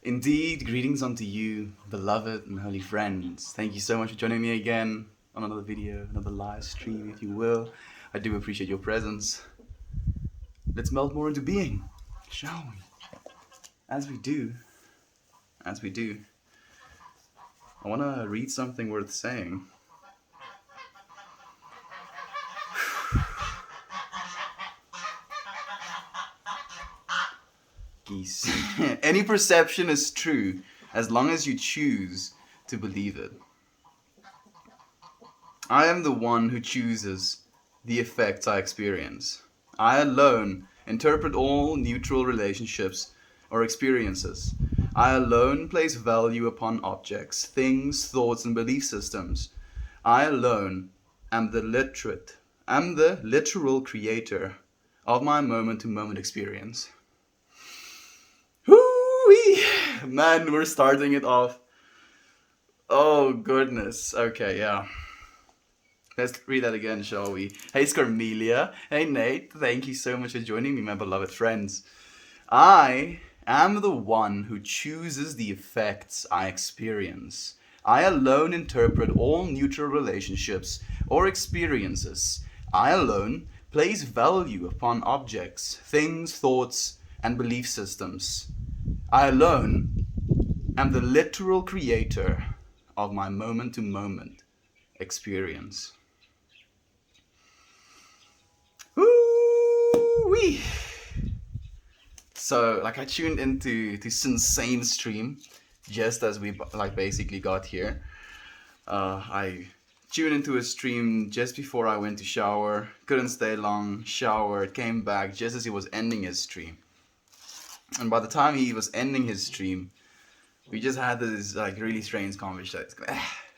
Indeed, greetings unto you, beloved and holy friends. Thank you so much for joining me again on another video, another live stream, if you will. I do appreciate your presence. Let's melt more into being, shall we? As we do, I want to read something worth saying. Geese. Any perception is true as long as you choose to believe it. I am the one who chooses the effects I experience. I alone interpret all neutral relationships or experiences. I alone place value upon objects, things, thoughts, and belief systems. I alone am the literal creator of my moment-to-moment experience. Whoo-wee! Man, we're starting it off. Oh, goodness. Okay, yeah. Let's read that again, shall we? Hey, Scarmelia. Hey, Nate. Thank you so much for joining me, my beloved friends. I am the one who chooses the effects I experience. I alone interpret all neutral relationships or experiences. I alone place value upon objects, things, thoughts, and belief systems. I alone am the literal creator of my moment-to-moment experience. Woo-wee! So, I tuned into this insane stream just as we basically got here. I tuned into a stream just before I went to shower. Couldn't stay long. Showered, came back just as he was ending his stream. And by the time he was ending his stream, we just had this really strange conversation.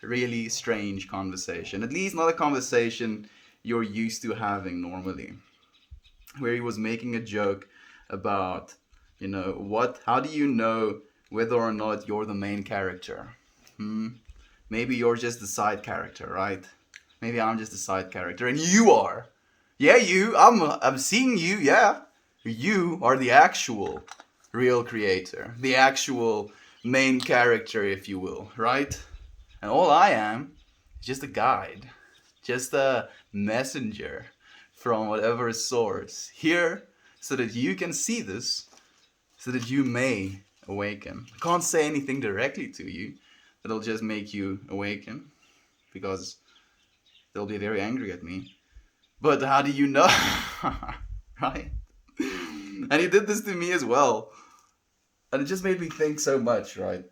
Really strange conversation. At least not a conversation you're used to having normally. Where he was making a joke about, how do you know whether or not you're the main character? Maybe you're just the side character, right? Maybe I'm just the side character, and you are. Yeah, you. I'm seeing you. Yeah, you are the actual real creator, the actual main character, if you will, right? And all I am is just a guide, just a messenger from whatever source here so that you can see this, so that you may awaken. I can't say anything directly to you that'll just make you awaken, because they'll be very angry at me. But how do you know? Right? And he did this to me as well. And it just made me think so much, right?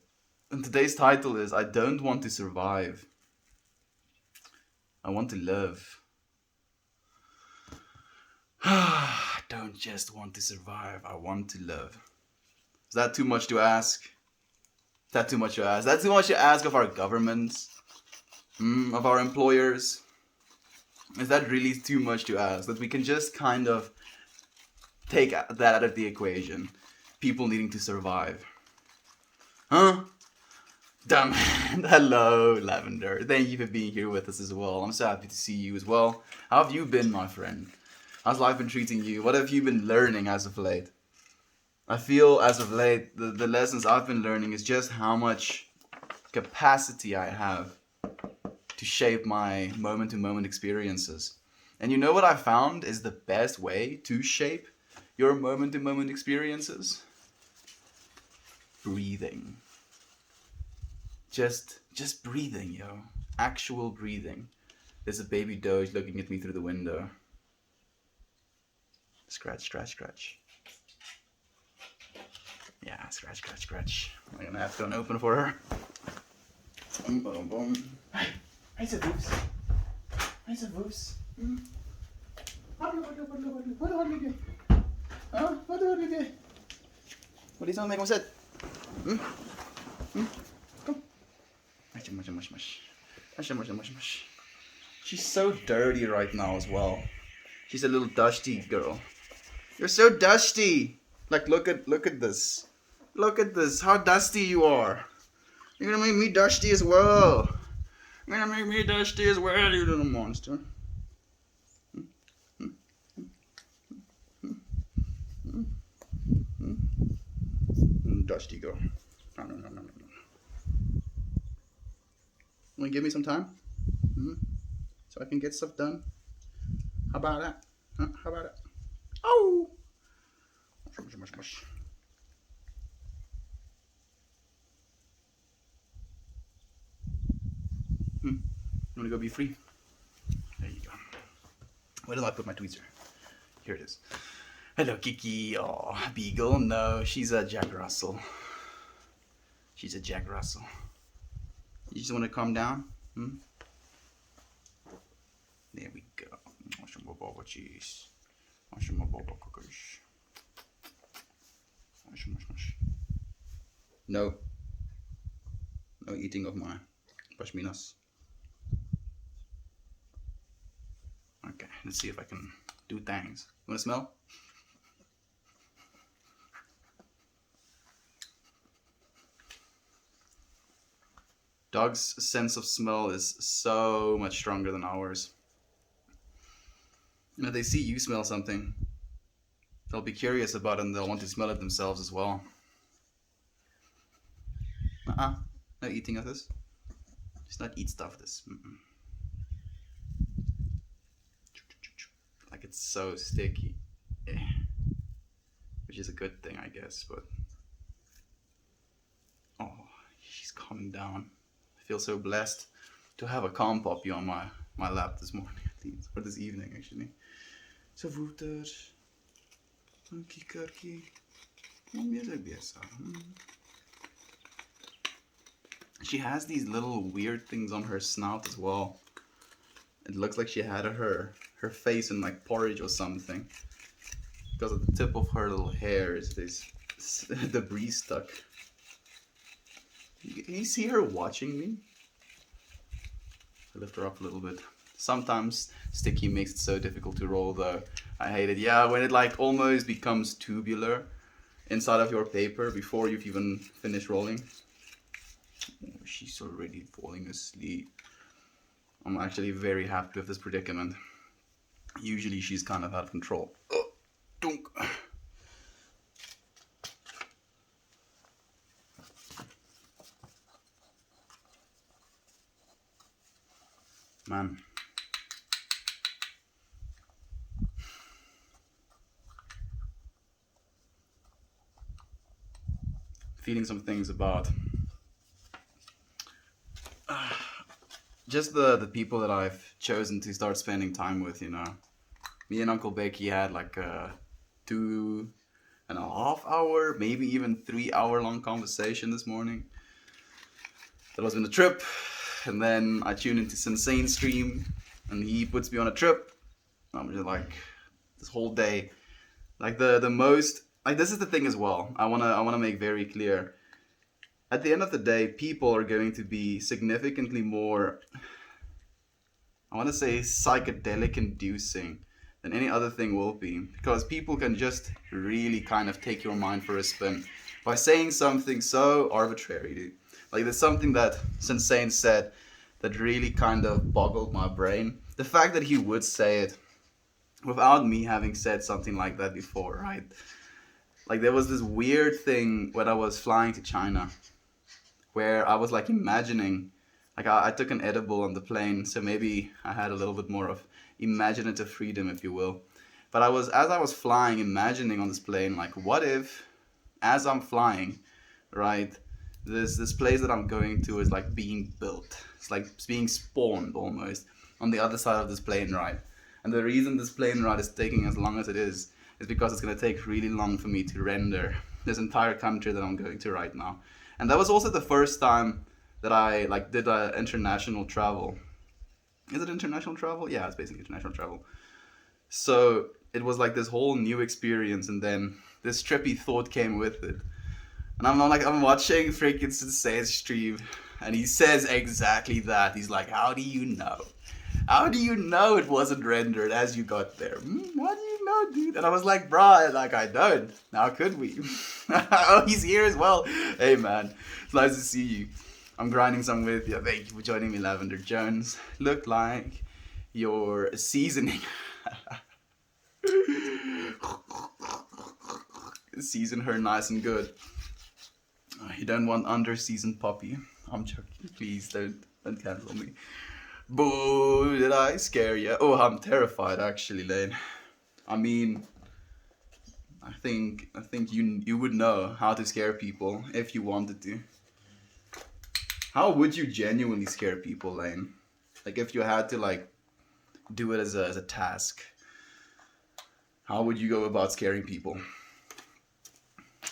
And today's title is, I don't want to survive. I want to live. I don't just want to survive, I want to live. Is that too much to ask? Is that too much to ask? Is that too much to ask of our governments? Of our employers? Is that really too much to ask? That we can just kind of take that out of the equation? People needing to survive. Huh? Damn. Hello, Lavender. Thank you for being here with us as well. I'm so happy to see you as well. How have you been, my friend? How's life been treating you? What have you been learning as of late? I feel as of late, the lessons I've been learning is just how much capacity I have to shape my moment-to-moment experiences. And you know what I found is the best way to shape your moment-to-moment experiences? Breathing. Just breathing, yo. Actual breathing. There's a baby doge looking at me through the window. Scratch, scratch, scratch. Yeah, scratch, scratch, scratch. I'm gonna have to go and open for her. Boom, boom, boom. Hey, så vufs. Hey, så vufs. What is on, make him sit? Come. Mush, mush, mush. Mush, mush, mush, mush. She's so dirty right now as well. She's a little dusty girl. You're so dusty. Look at this. Look at this. How dusty you are. You're gonna make me dusty as well. You're gonna make me dusty as well, you little monster. Dusty girl. Want to give me some time? So I can get stuff done? How about that? Huh? How about it? Oh! You want to go be free? There you go. Where did I put my tweezer? Here it is. Hello, Kiki. Oh, Beagle. No, she's a Jack Russell. She's a Jack Russell. You just want to calm down? There we go. Cheese. No. No eating of my pashminas. Okay, let's see if I can do things. You want to smell? Dogs' sense of smell is so much stronger than ours. You know, they see you smell something, they'll be curious about it and they'll want to smell it themselves as well. No eating of this. Just not eat stuff this. Like it's so sticky. Which is a good thing, I guess, but... Oh, she's calming down. I feel so blessed to have a calm puppy on my lap this morning, at least. Or this evening, actually. So voeter. Een kikkerkie. Kom je er best aan? She has these little weird things on her snout as well. It looks like she had her face in like porridge or something. Because at the tip of her little hair is this debris stuck. Can you see her watching me? I lift her up a little bit. Sometimes sticky makes it so difficult to roll though. I hate it. Yeah, when it like almost becomes tubular inside of your paper before you've even finished rolling. Oh, she's already falling asleep. I'm actually very happy with this predicament. Usually she's kind of out of control. Oh, dunk. Man. Feeling some things about just the people that I've chosen to start spending time with, you know. Me and Uncle Becky had like a 2.5 hour, maybe even 3 hour long conversation this morning. That was in a trip, and then I tuned into Sensane stream, and he puts me on a trip. I'm just like, this whole day, like the most, like this is the thing as well. I wanna make very clear. At the end of the day, people are going to be significantly more, I want to say, psychedelic inducing than any other thing will be. Because people can just really kind of take your mind for a spin by saying something so arbitrary, dude. Like there's something that Sensane said that really kind of boggled my brain. The fact that he would say it without me having said something like that before, right? Like there was this weird thing when I was flying to China, where I was like imagining, like I took an edible on the plane, so maybe I had a little bit more of imaginative freedom, if you will. But as I was flying, imagining on this plane, like what if, as I'm flying, right, this place that I'm going to is like being built. It's like being spawned almost on the other side of this plane ride. And the reason this plane ride is taking as long as it is because it's going to take really long for me to render this entire country that I'm going to right now. And that was also the first time that I like did international travel. Is it international travel? Yeah, it's basically international travel. So it was like this whole new experience, and then this trippy thought came with it. And I'm watching freaking Sensei's stream, and he says exactly that. He's like, how do you know? How do you know it wasn't rendered as you got there? How do you know, dude? And I was like, bruh, like, I don't. How could we? Oh, he's here as well. Hey, man. It's nice to see you. I'm grinding some with you. Thank you for joining me, Lavender Jones. Look like you're seasoning. Season her nice and good. You don't want under-seasoned puppy. I'm joking. Please don't cancel me. Boo! Did I scare you? Oh, I'm terrified actually, Lane. I mean, I think you would know how to scare people if you wanted to. How would you genuinely scare people, Lane? Like if you had to like do it as a task. How would you go about scaring people?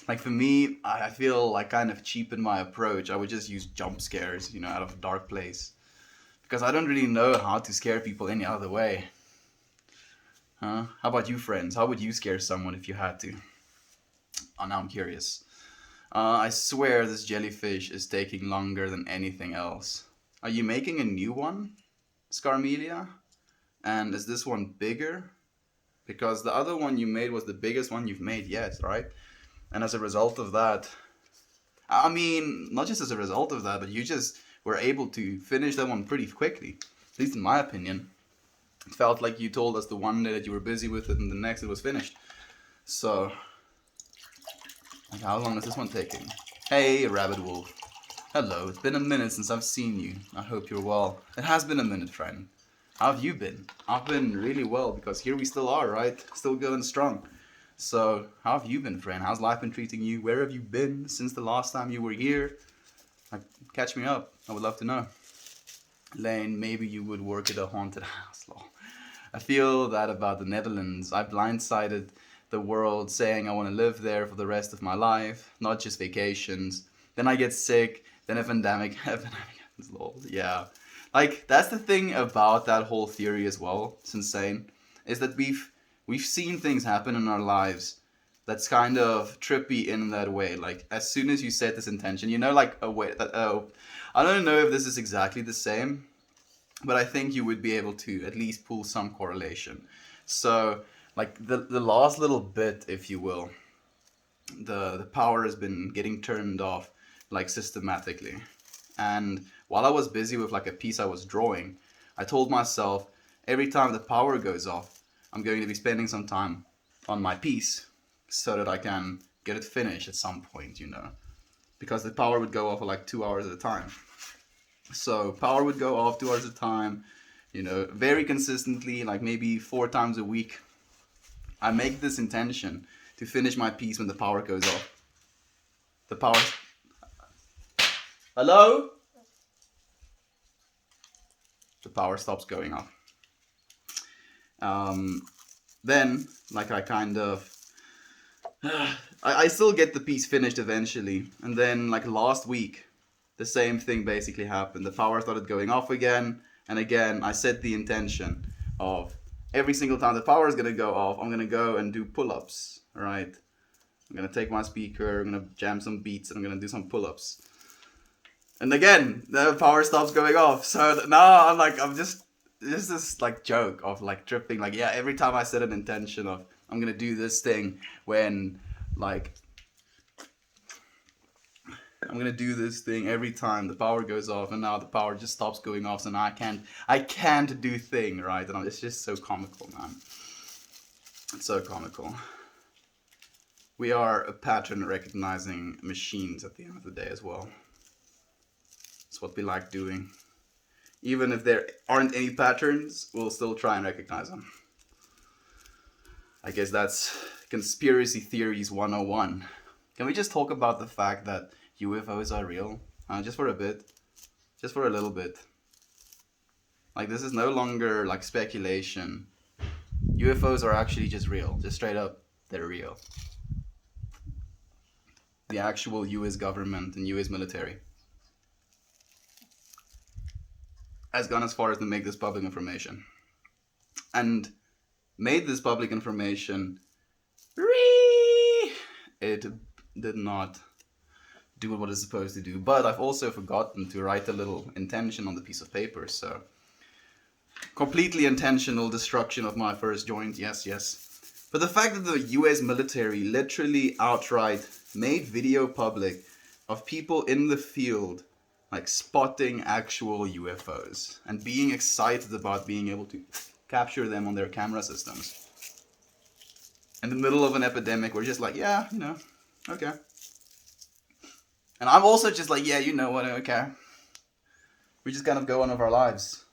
Like for me, I feel like kind of cheapen my approach. I would just use jump scares, out of a dark place. Because I don't really know how to scare people any other way. Huh? How about you, friends? How would you scare someone if you had to? Oh, now I'm curious. I swear this jellyfish is taking longer than anything else. Are you making a new one, Scarmelia? And is this one bigger? Because the other one you made was the biggest one you've made yet, right? And as a result of that, I mean, not just as a result of that, but you just were able to finish that one pretty quickly. At least in my opinion. It felt like you told us the one day that you were busy with it and the next it was finished. So, like, how long is this one taking? Hey, Rabbit Wolf. Hello, it's been a minute since I've seen you. I hope you're well. It has been a minute, friend. How have you been? I've been really well because here we still are, right? Still going strong. So, how have you been, friend? How's life been treating you? Where have you been since the last time you were here? Like, catch me up. I would love to know. Lane, maybe you would work at a haunted house. Lol. I feel that about the Netherlands. I blindsided the world saying I want to live there for the rest of my life, not just vacations. Then I get sick, then a pandemic happens. Lol. Yeah. Like, that's the thing about that whole theory as well. It's insane. Is that we've seen things happen in our lives that's kind of trippy in that way. Like, as soon as you set this intention, like a way that, I don't know if this is exactly the same, but I think you would be able to at least pull some correlation. So, like, the last little bit, if you will, the power has been getting turned off, like, systematically. And while I was busy with, like, a piece I was drawing, I told myself, every time the power goes off, I'm going to be spending some time on my piece so that I can get it finished at some point, because the power would go off for like 2 hours at a time. So power would go off 2 hours at a time, very consistently, like maybe 4 times a week. I make this intention to finish my piece when the power goes off. The power... Hello? The power stops going off. Then, like, I kind of... I still get the piece finished eventually. And then, like, last week, the same thing basically happened. The power started going off again. And again, I set the intention of every single time the power is going to go off, I'm going to go and do pull-ups, right? I'm going to take my speaker, I'm going to jam some beats, and I'm going to do some pull-ups. And again, the power stops going off. So now I'm just this like joke of like tripping. Like, yeah, every time I set an intention of I'm going to do this thing when like I'm going to do this thing every time the power goes off, and now the power just stops going off. So now I can't do thing, right? And it's just so comical, man. It's so comical. We are a pattern recognizing machines at the end of the day as well. It's what we like doing. Even if there aren't any patterns, we'll still try and recognize them. I guess that's conspiracy theories 101. Can we just talk about the fact that UFOs are real? Just for a bit. Just for a little bit. Like, this is no longer like speculation. UFOs are actually just real. Just straight up, they're real. The actual US government and US military has gone as far as to make this public information. And made this public information, it did not do what it's supposed to do. But I've also forgotten to write a little intention on the piece of paper, so completely intentional destruction of my first joint, yes. But the fact that the US military literally outright made video public of people in the field like spotting actual UFOs and being excited about being able to capture them on their camera systems. In the middle of an epidemic, we're just like, yeah, okay. And I'm also just like, yeah, you know what, okay. We just kind of go on with our lives.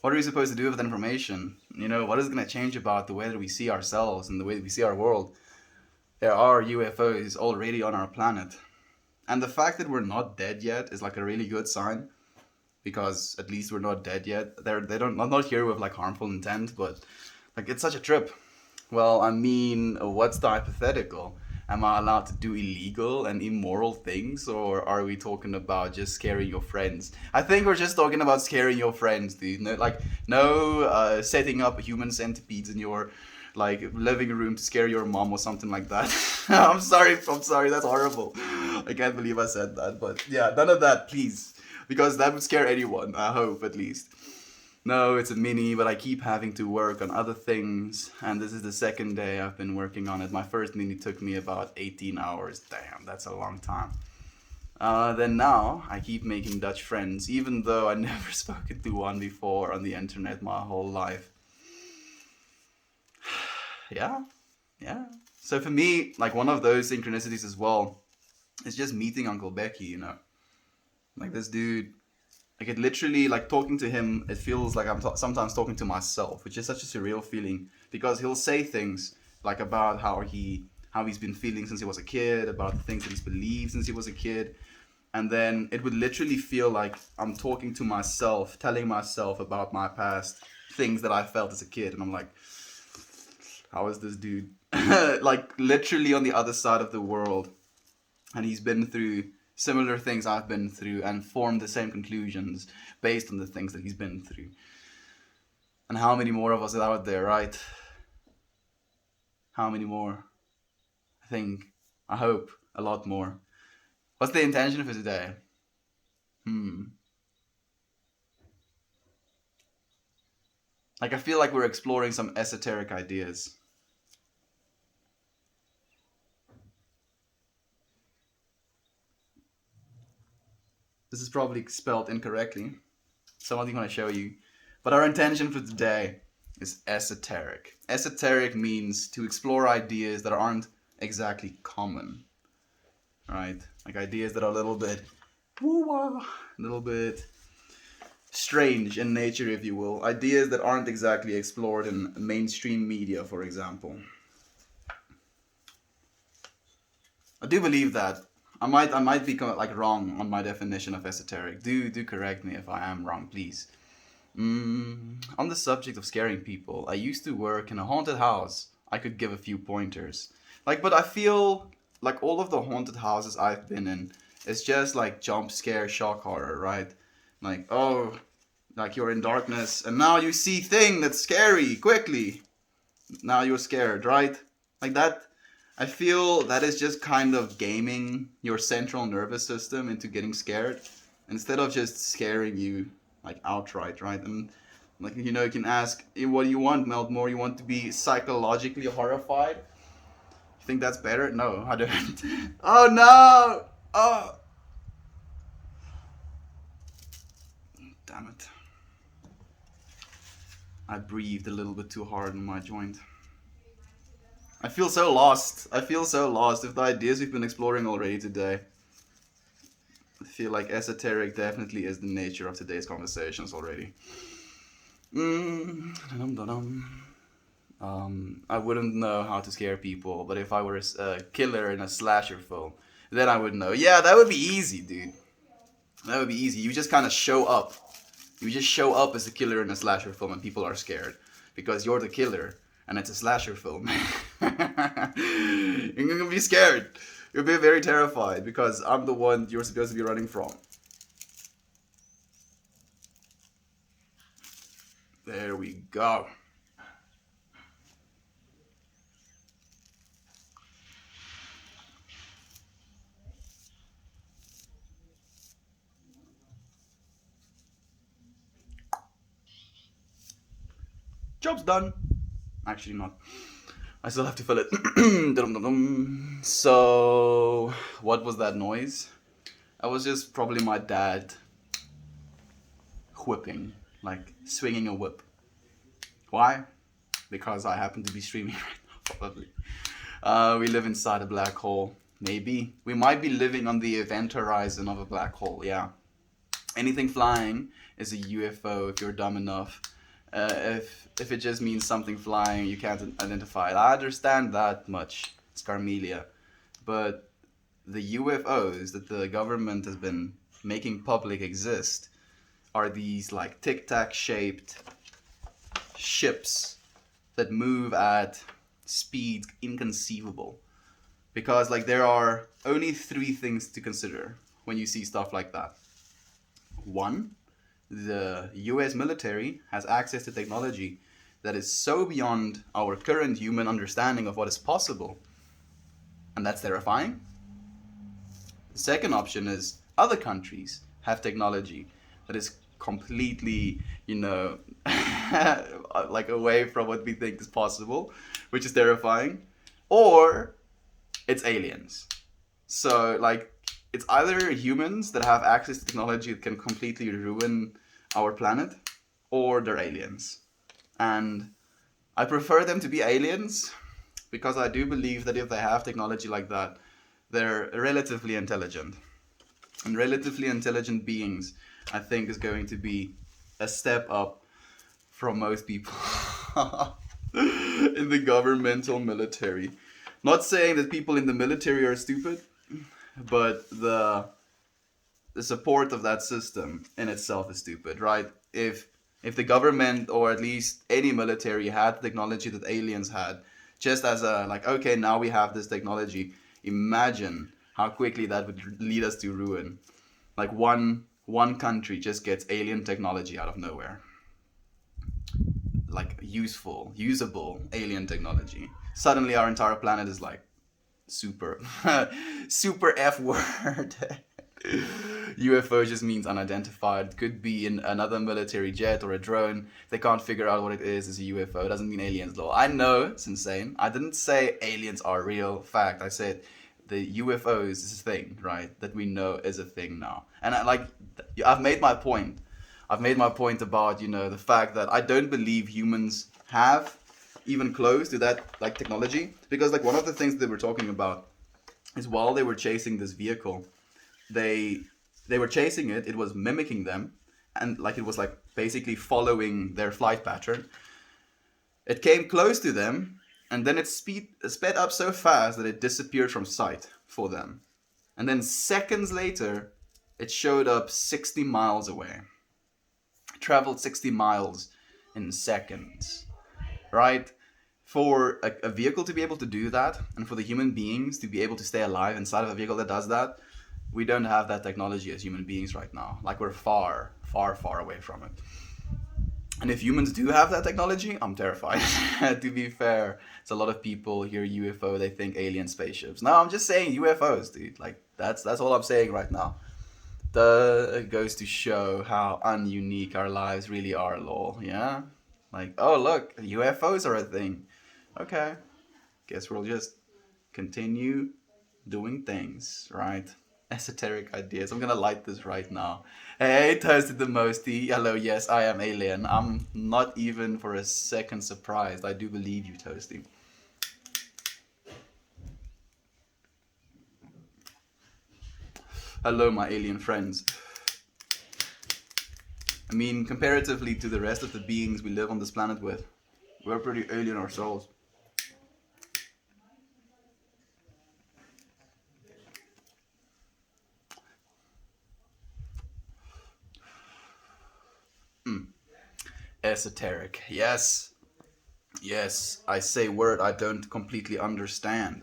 What are we supposed to do with that information? You know, what is it going to change about the way that we see ourselves and the way that we see our world? There are UFOs already on our planet. And the fact that we're not dead yet is like a really good sign, because at least we're not dead yet. They don't, I'm not here with like harmful intent, but like it's such a trip. Well, I mean, what's the hypothetical? Am I allowed to do illegal and immoral things, or are we talking about just scaring your friends? I think we're just talking about scaring your friends, dude. No, like, no setting up human centipedes in your like living room to scare your mom or something like that. I'm sorry, that's horrible. I can't believe I said that, but yeah, none of that, please, because that would scare anyone. I hope at least. No, it's a mini, but I keep having to work on other things, and this is the second day I've been working on it. My first mini took me about 18 hours. Damn, that's a long time. Then now, I keep making Dutch friends, even though I never spoken to one before on the internet my whole life. Yeah, yeah. So for me, like one of those synchronicities as well is just meeting Uncle Becky, you know. Like this dude, like it literally, like talking to him, it feels like I'm sometimes talking to myself, which is such a surreal feeling, because he'll say things like about how he's been feeling since he was a kid, about the things that he's believed since he was a kid, and then it would literally feel like I'm talking to myself, telling myself about my past, things that I felt as a kid, and I'm like, how is this dude like literally on the other side of the world, and he's been through similar things I've been through and formed the same conclusions based on the things that he's been through. And how many more of us are out there, right? How many more? I think, I hope, a lot more. What's the intention for today? Like I feel like we're exploring some esoteric ideas. This is probably spelled incorrectly, so I'm not going to show you. But our intention for today is esoteric. Esoteric means to explore ideas that aren't exactly common, right? Like ideas that are a little bit, a little bit strange in nature, if you will. Ideas that aren't exactly explored in mainstream media, for example. I do believe that. I might be like wrong on my definition of esoteric. Do correct me if I am wrong, please. On the subject of scaring people, I used to work in a haunted house. I could give a few pointers. Like, but I feel like all of the haunted houses I've been in, it's just like jump scare, shock horror, right? Like, oh, like you're in darkness and now you see thing that's scary quickly. Now you're scared, right? Like that. I feel that is just kind of gaming your central nervous system into getting scared instead of just scaring you like outright, right? And like you know, you can ask, what do you want, Meltmore? You want to be psychologically horrified? You think that's better? No, I don't. Oh no! Oh, damn it! I breathed a little bit too hard in my joint. I feel so lost. I feel so lost with the ideas we've been exploring already today. I feel like esoteric definitely is the nature of today's conversations already. I wouldn't know how to scare people, but if I were a killer in a slasher film, then I would know. Yeah, that would be easy, dude. That would be easy. You just kind of show up. You just show up as a killer in a slasher film and people are scared because you're the killer and it's a slasher film. You're gonna be scared. You'll be very terrified because I'm the one you're supposed to be running from. There we go. Job's done. Actually not. I still have to fill it. So, what was that noise? That was just probably my dad whipping, like swinging a whip. Why? Because I happen to be streaming right now, probably. We live inside a black hole. Maybe. We might be living on the event horizon of a black hole, yeah. Anything flying is a UFO if you're dumb enough. If it just means something flying, you can't identify it. I understand that much, Scarmelia. But the UFOs that the government has been making public exist are these like tic-tac shaped ships that move at speeds inconceivable. Because like there are only three things to consider when you see stuff like that. One, the US military has access to technology that is so beyond our current human understanding of what is possible, and that's terrifying. The second option is other countries have technology that is completely, like away from what we think is possible, which is terrifying. Or it's aliens. So, like, it's either humans that have access to technology that can completely ruin our planet, or they're aliens. And I prefer them to be aliens because I do believe that if they have technology like that, they're relatively intelligent. And relatively intelligent beings, I think, is going to be a step up from most people in the governmental military. Not saying that people in the military are stupid, but the support of that system in itself is stupid, right? If the government or at least any military had the technology that aliens had, just as a like, okay, now we have this technology, imagine how quickly that would lead us to ruin. Like one country just gets alien technology out of nowhere. Like usable alien technology. Suddenly our entire planet is like super super F word. UFO just means unidentified. Could be in another military jet or a drone. If they can't figure out what it is, it's a UFO. It doesn't mean aliens law. I know it's insane. I didn't say aliens are real. Fact. I said the UFOs is a thing, right? That we know is a thing now. And I've made my point. I've made my point about, the fact that I don't believe humans have even close to that like technology. Because like one of the things they were talking about is while they were chasing this vehicle, they were chasing it, it was mimicking them, and like it was like basically following their flight pattern. It came close to them, and then it sped up so fast that it disappeared from sight for them. And then seconds later, it showed up 60 miles away. It traveled 60 miles in seconds, right? For a vehicle to be able to do that, and for the human beings to be able to stay alive inside of a vehicle that does that, we don't have that technology as human beings right now. Like we're far, far, far away from it. And if humans do have that technology, I'm terrified. To be fair, it's a lot of people hear UFO, they think alien spaceships. No, I'm just saying UFOs, dude. Like that's all I'm saying right now. It goes to show how ununique our lives really are, lol. Yeah? Like, oh look, UFOs are a thing. Okay. Guess we'll just continue doing things, right? Esoteric ideas. I'm gonna light this right now. Hey, Toasted the Mosty. Hello, yes, I am alien. I'm not even for a second surprised. I do believe you, Toasty. Hello, my alien friends. I mean, comparatively to the rest of the beings we live on this planet with, we're pretty alien ourselves. Esoteric. Yes. Yes, I say word I don't completely understand.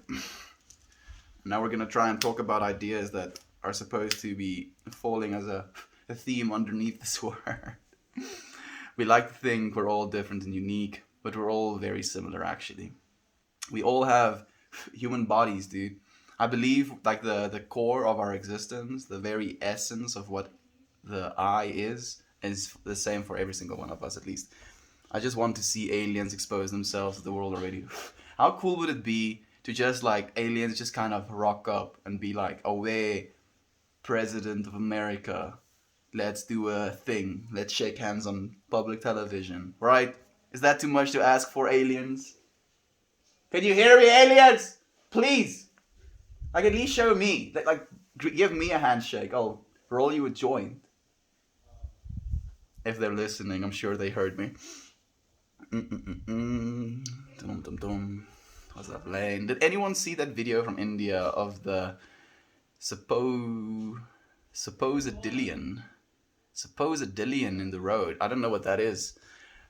Now we're gonna try and talk about ideas that are supposed to be falling as a theme underneath this word. We like to think we're all different and unique, but we're all very similar actually. We all have human bodies, dude. I believe like the core of our existence, the very essence of what the I is the same for every single one of us at least. I just want to see aliens expose themselves to the world already. How cool would it be to just like aliens just kind of rock up and be like, oh hey, President of America, let's do a thing. Let's shake hands on public television, right? Is that too much to ask for, aliens? Can you hear me, aliens? Please. Like at least show me. Like give me a handshake. I'll roll you a joint. If they're listening, I'm sure they heard me. Dum dum dum. What's that playing? Did anyone see that video from India of the supposedillion? Supposedillion in the road. I don't know what that is.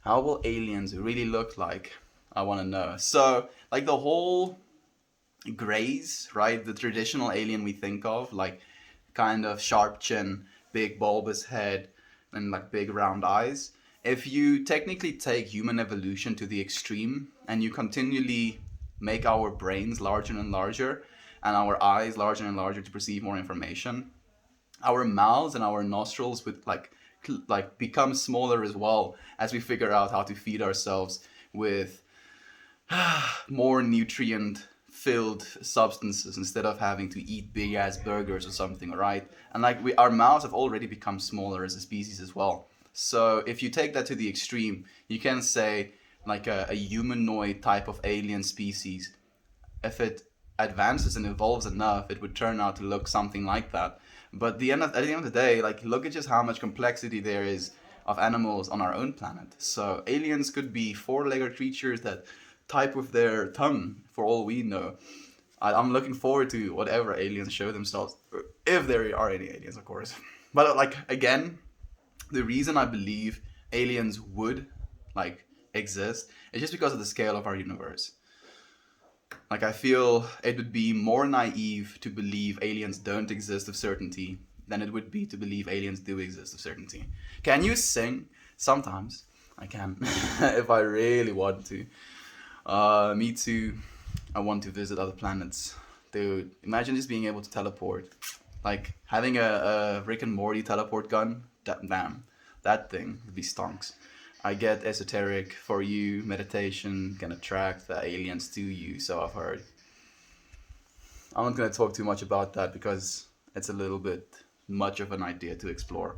How will aliens really look like? I want to know. So, like the whole grays, right? The traditional alien we think of, like kind of sharp chin, big bulbous head, and like big round eyes. If you technically take human evolution to the extreme and you continually make our brains larger and larger and our eyes larger and larger to perceive more information, our mouths and our nostrils would like become smaller as well as we figure out how to feed ourselves with more nutrient filled substances instead of having to eat big ass burgers or something, right? And like our mouths have already become smaller as a species as well. So if you take that to the extreme, you can say like a humanoid type of alien species, if it advances and evolves enough, it would turn out to look something like that. But at the end of the day, like look at just how much complexity there is of animals on our own planet. So aliens could be four-legged creatures that type with their tongue, for all we know. I'm looking forward to whatever aliens show themselves, if there are any aliens, of course. But like again, the reason I believe aliens would like exist is just because of the scale of our universe. Like I feel it would be more naive to believe aliens don't exist of certainty than it would be to believe aliens do exist of certainty. Can you sing? Sometimes I can, if I really want to. Me too. I want to visit other planets. Dude, imagine just being able to teleport. Like having a Rick and Morty teleport gun. Damn, that thing would be stonks. I get esoteric for you, meditation can attract the aliens to you, so I've heard. I'm not going to talk too much about that because it's a little bit much of an idea to explore.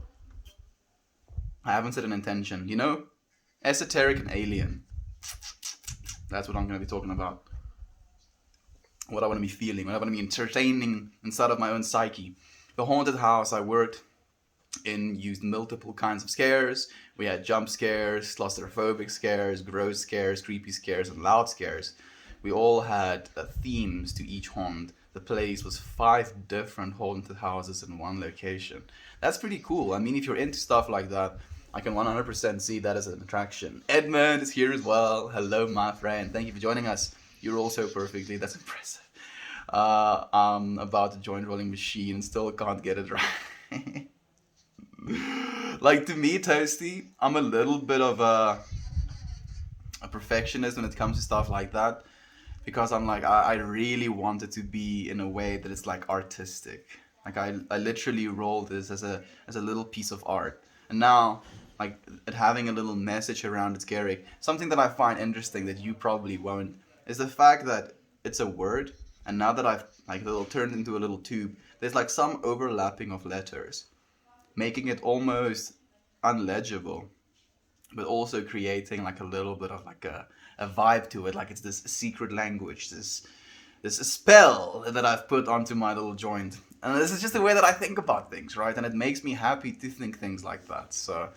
I haven't set an intention, you know? Esoteric and alien. That's what I'm going to be talking about. What I want to be feeling, what I want to be entertaining inside of my own psyche. The haunted house I worked in used multiple kinds of scares. We had jump scares, claustrophobic scares, gross scares, creepy scares, and loud scares. We all had themes to each haunt. The place was 5 different haunted houses in one location. That's pretty cool. I mean, if you're into stuff like that, I can 100% see that as an attraction. Edmund is here as well. Hello, my friend. Thank you for joining us. You're also perfectly. That's impressive. I'm about to join Rolling Machine and still can't get it right. Like to me, Toasty, I'm a little bit of a perfectionist when it comes to stuff like that, because I'm like I really want it to be in a way that it's like artistic. Like I literally roll this as a little piece of art, and now like it having a little message around its Garrick. Something that I find interesting that you probably won't is the fact that it's a word, and now that I've like little turned into a little tube, there's like some overlapping of letters, making it almost unlegible, but also creating like a little bit of like a vibe to it, like it's this secret language, this spell that I've put onto my little joint. And this is just the way that I think about things, right? And it makes me happy to think things like that. So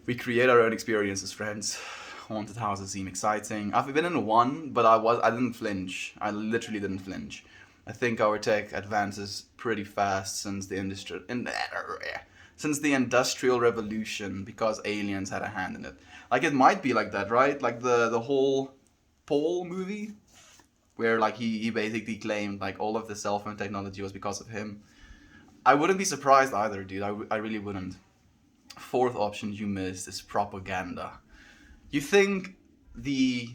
we create our own experiences, friends. Haunted houses seem exciting. I've been in one, but I didn't flinch. I literally didn't flinch. I think our tech advances pretty fast since the industrial revolution, because aliens had a hand in it. Like it might be like that, right? Like the whole Paul movie, where like he basically claimed like all of the cell phone technology was because of him. I wouldn't be surprised either, dude. I really wouldn't. 4th option you missed is propaganda. You think the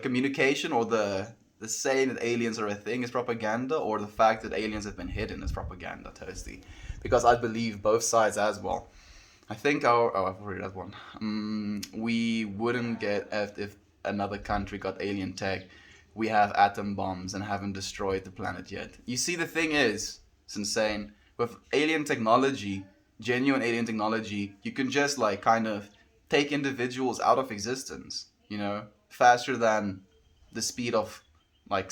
communication or the saying that aliens are a thing is propaganda, or the fact that aliens have been hidden is propaganda, Toasty? Because I believe both sides as well. I think I've already read one. We wouldn't get if another country got alien tech. We have atom bombs and haven't destroyed the planet yet. You see, the thing is, it's insane. With alien technology, genuine alien technology, you can just like kind of take individuals out of existence, you know, faster than the speed of like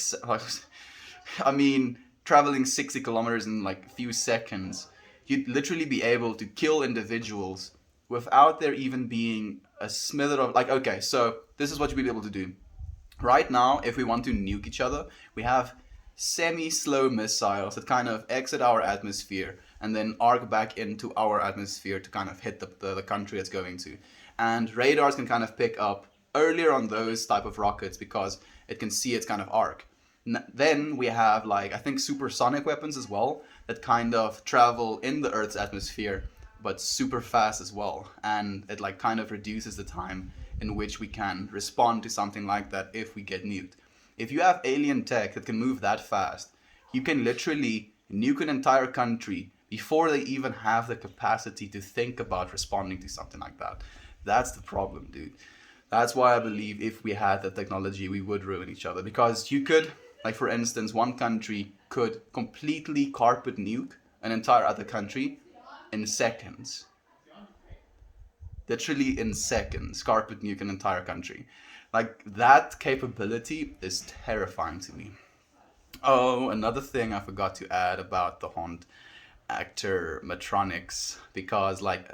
I mean, traveling 60 kilometers in like a few seconds, you'd literally be able to kill individuals without there even being a smither of, like, okay, so this is what you'd be able to do. Right now, if we want to nuke each other, we have semi-slow missiles that kind of exit our atmosphere and then arc back into our atmosphere to kind of hit the country it's going to. And radars can kind of pick up earlier on those type of rockets because it can see its kind of arc. Then we have, like, I think supersonic weapons as well that kind of travel in the Earth's atmosphere but super fast as well, and it like kind of reduces the time in which we can respond to something like that if we get nuked. If you have alien tech that can move that fast, you can literally nuke an entire country before they even have the capacity to think about responding to something like that. That's the problem, dude. That's why I believe if we had that technology, we would ruin each other. Because you could, like for instance, one country could completely carpet nuke an entire other country in seconds. Literally in seconds, carpet nuke an entire country. Like, that capability is terrifying to me. Oh, another thing I forgot to add about the Haunt actor Matronics, because like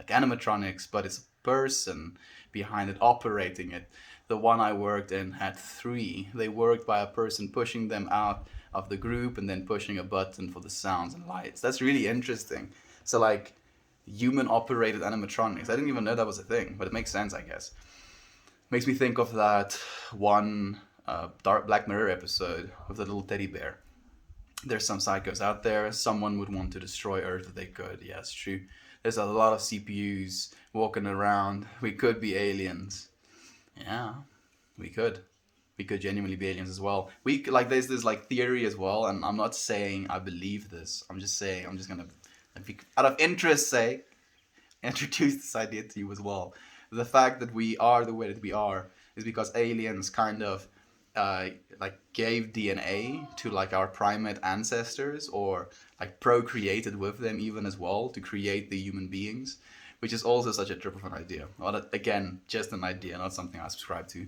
animatronics, but it's a person behind it operating it. The one I worked in had three. They worked by a person pushing them out of the group and then pushing a button for the sounds and lights. That's really interesting. So like human operated animatronics. I didn't even know that was a thing, but it makes sense, I guess. Makes me think of that one Dark Black Mirror episode with the little teddy bear. There's some psychos out there. Someone would want to destroy Earth if they could. Yeah, it's true. There's a lot of CPUs walking around. We could be aliens. Yeah, we could. We could genuinely be aliens as well. We like there's this like theory as well, and I'm not saying I believe this. I'm just saying I'm just gonna, out of interest, say introduce this idea to you as well. The fact that we are the way that we are is because aliens kind of like gave DNA to like our primate ancestors, or like procreated with them even as well to create the human beings, which is also such a trip of an idea. Well, again, just an idea, not something I subscribe to.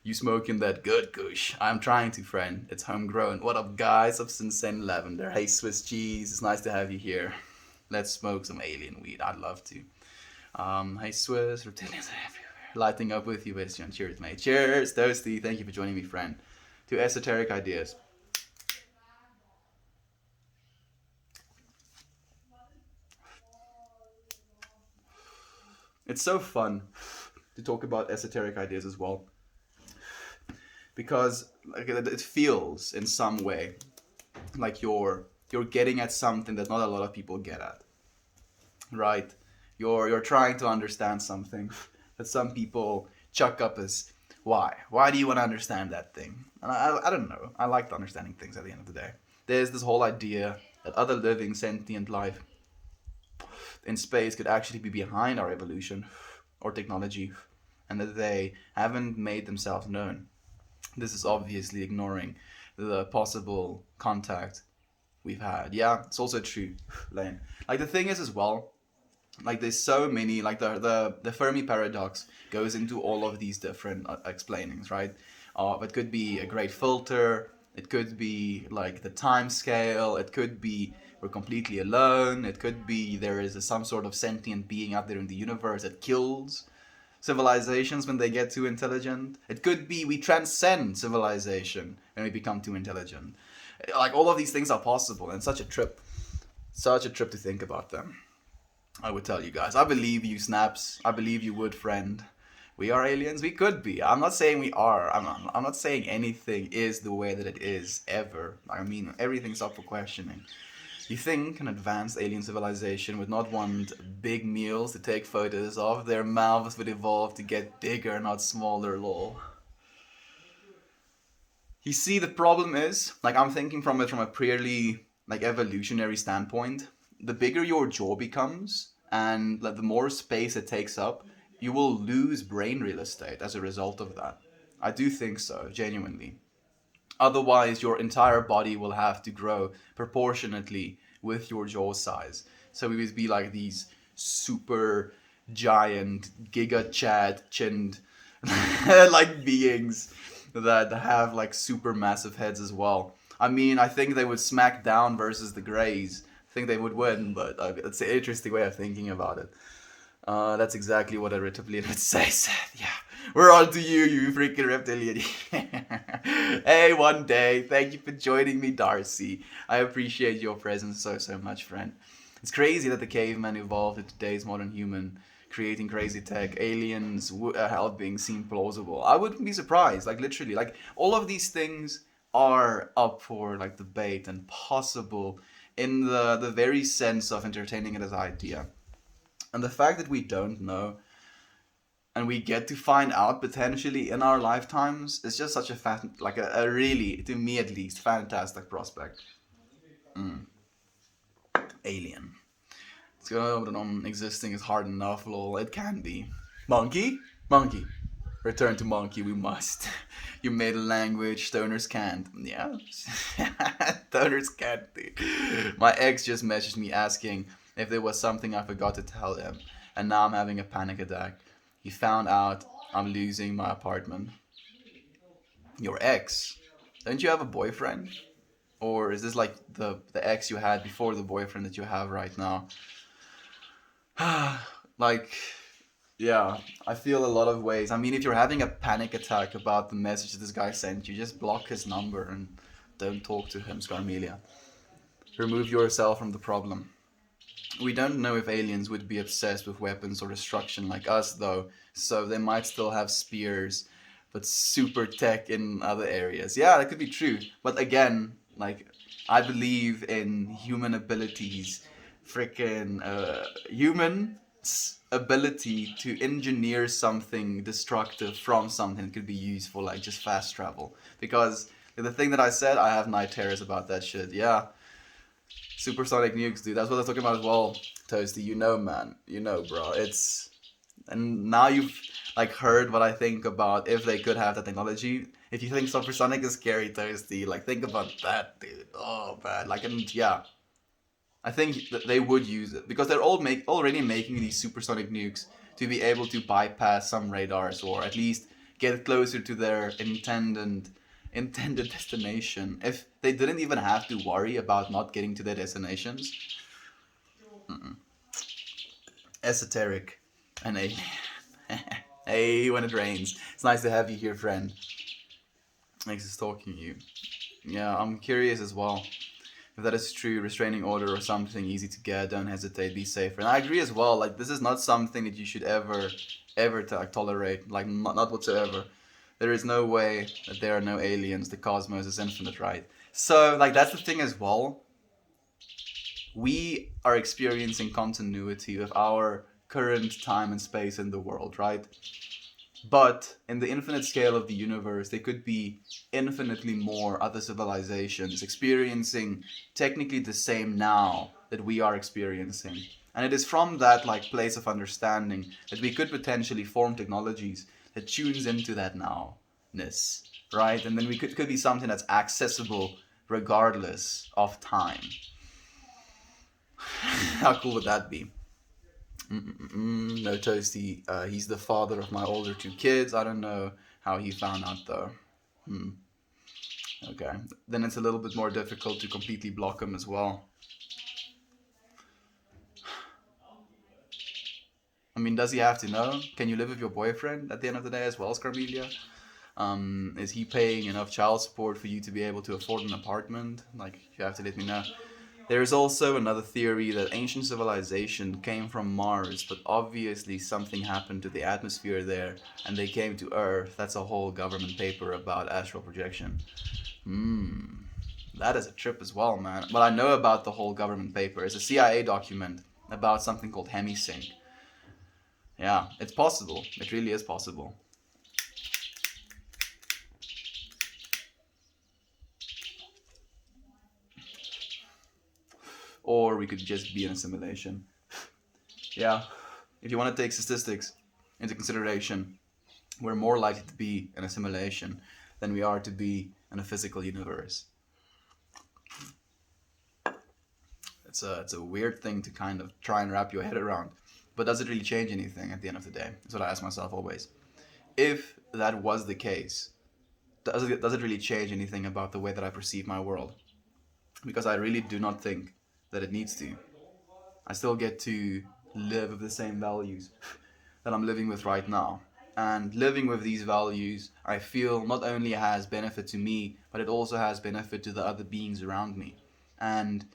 You smoking that good kush? I'm trying to, friend. It's homegrown. What up, guys? Of Insane Lavender. Hey, Swiss cheese. It's nice to have you here. Let's smoke some alien weed. I'd love to. Hey, Swiss. Reptilians are everywhere. Lighting up with you, Christian. Cheers, mate. Cheers, Toasty. Thank you for joining me, friend. To esoteric ideas. It's so fun to talk about esoteric ideas as well, because like, it feels in some way like you're getting at something that not a lot of people get at, right? You're trying to understand something that some people chuck up as why do you want to understand that thing? And I don't know, I like understanding things. At the end of the day, there's this whole idea that other living sentient life in space could actually be behind our evolution or technology, and that they haven't made themselves known. This is obviously ignoring the possible contact we've had. Yeah, it's also true, Lane. Like, the thing is as well, like there's so many, like the Fermi paradox goes into all of these different explainings, right? It could be a great filter, it could be like the time scale, it could be we're completely alone, it could be there is some sort of sentient being out there in the universe that kills civilizations when they get too intelligent. It could be we transcend civilization when we become too intelligent. Like, all of these things are possible, and such a trip to think about them. I would tell you guys, I believe you, Snaps. I believe you would, friend. We are aliens. We could be. I'm not saying we are. I'm not saying anything is the way that it is ever. I mean, everything's up for questioning. You think an advanced alien civilization would not want big meals to take photos of? Their mouths would evolve to get bigger, not smaller, lol. You see, the problem is, like, I'm thinking from it from a purely, like, evolutionary standpoint. The bigger your jaw becomes, and like, the more space it takes up, you will lose brain real estate as a result of that. I do think so, genuinely. Otherwise, your entire body will have to grow proportionately with your jaw size. So we would be like these super giant, giga chad chinned like beings that have like super massive heads as well. I mean, I think they would smack down versus the Greys. I think they would win, but it's an interesting way of thinking about it. That's exactly what a reptilian would say, Seth. Yeah. We're on to you, you freaking reptilian. Hey, one day. Thank you for joining me, Darcy. I appreciate your presence so much, friend. It's crazy that the caveman evolved into today's modern human, creating crazy tech. Aliens helping seem plausible. I wouldn't be surprised. Like, literally. Like, all of these things are up for, like, debate and possible in the very sense of entertaining it as an idea. And the fact that we don't know and we get to find out potentially in our lifetimes is just such a really, to me at least, fantastic prospect. Alien. It's gonna existing is hard enough, lol. It can be. Monkey? Monkey. Return to monkey, we must. You made a language stoners can't. Yeah. Stoners can't, dude. My ex just messaged me asking if there was something I forgot to tell him, and now I'm having a panic attack. He found out I'm losing my apartment. Your ex? Don't you have a boyfriend? Or is this like the ex you had before the boyfriend that you have right now? Like, yeah, I feel a lot of ways. I mean, if you're having a panic attack about the message this guy sent you, just block his number and don't talk to him, Scarmelia. Remove yourself from the problem. We don't know if aliens would be obsessed with weapons or destruction like us, though, so they might still have spears, but super tech in other areas. Yeah, that could be true. But again, like, I believe in human abilities. Freaking humans' ability to engineer something destructive from something that could be used for, like, just fast travel. Because the thing that I said, I have night terrors about that shit. Yeah. Supersonic nukes, dude. That's what I was talking about as well, Toasty. You know, man. You know, bro. It's... And now you've, like, heard what I think about if they could have that technology. If you think supersonic is scary, Toasty, like, think about that, dude. Oh, man. Like, and yeah. I think that they would use it. Because they're already making these supersonic nukes to be able to bypass some radars or at least get closer to their intended destination. If they didn't even have to worry about not getting to their destinations. Esoteric and a hey, when it rains. It's nice to have you here, friend. Thanks for talking to you. Yeah, I'm curious as well. If that is true, restraining order or something easy to get, don't hesitate, be safer. And I agree as well, like, this is not something that you should ever tolerate, like, not whatsoever. There is no way that there are no aliens, the cosmos is infinite, right? So, like, that's the thing as well. We are experiencing continuity with our current time and space in the world, right? But in the infinite scale of the universe, there could be infinitely more other civilizations experiencing technically the same now that we are experiencing. And it is from that, like, place of understanding that we could potentially form technologies that tunes into that now-ness, right? And then could be something that's accessible regardless of time. How cool would that be? No, Toasty. He's the father of my older two kids. I don't know how he found out, though. Okay. Then it's a little bit more difficult to completely block him as well. I mean, does he have to know? Can you live with your boyfriend at the end of the day as well, Scarmelia? Is he paying enough child support for you to be able to afford an apartment? Like, you have to let me know. There is also another theory that ancient civilization came from Mars, but obviously something happened to the atmosphere there, and they came to Earth. That's a whole government paper about astral projection. That is a trip as well, man. But I know about the whole government paper. It's a CIA document about something called hemisync. Yeah, it's possible. It really is possible. Or we could just be in a simulation. Yeah, if you want to take statistics into consideration, we're more likely to be in a simulation than we are to be in a physical universe. It's a weird thing to kind of try and wrap your head around. But does it really change anything at the end of the day? That's what I ask myself always. If that was the case, does it really change anything about the way that I perceive my world? Because I really do not think that it needs to. I still get to live with the same values that I'm living with right now. And living with these values, I feel not only has benefit to me, but it also has benefit to the other beings around me. And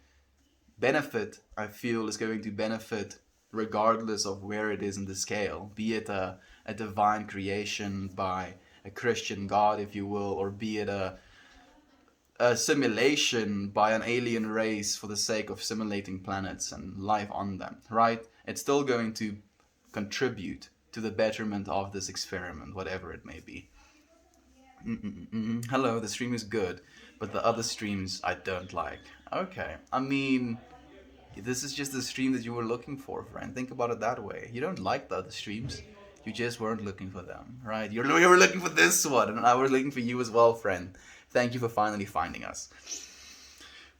benefit, I feel, is going to benefit regardless of where it is in the scale, be it a divine creation by a Christian God, if you will, or be it a simulation by an alien race for the sake of simulating planets and life on them, right? It's still going to contribute to the betterment of this experiment, whatever it may be. Hello, the stream is good, but the other streams I don't like. Okay, I mean, this is just the stream that you were looking for, friend. Think about it that way. You don't like the other streams. You just weren't looking for them, right? You were looking for this one, and I was looking for you as well, friend. Thank you for finally finding us.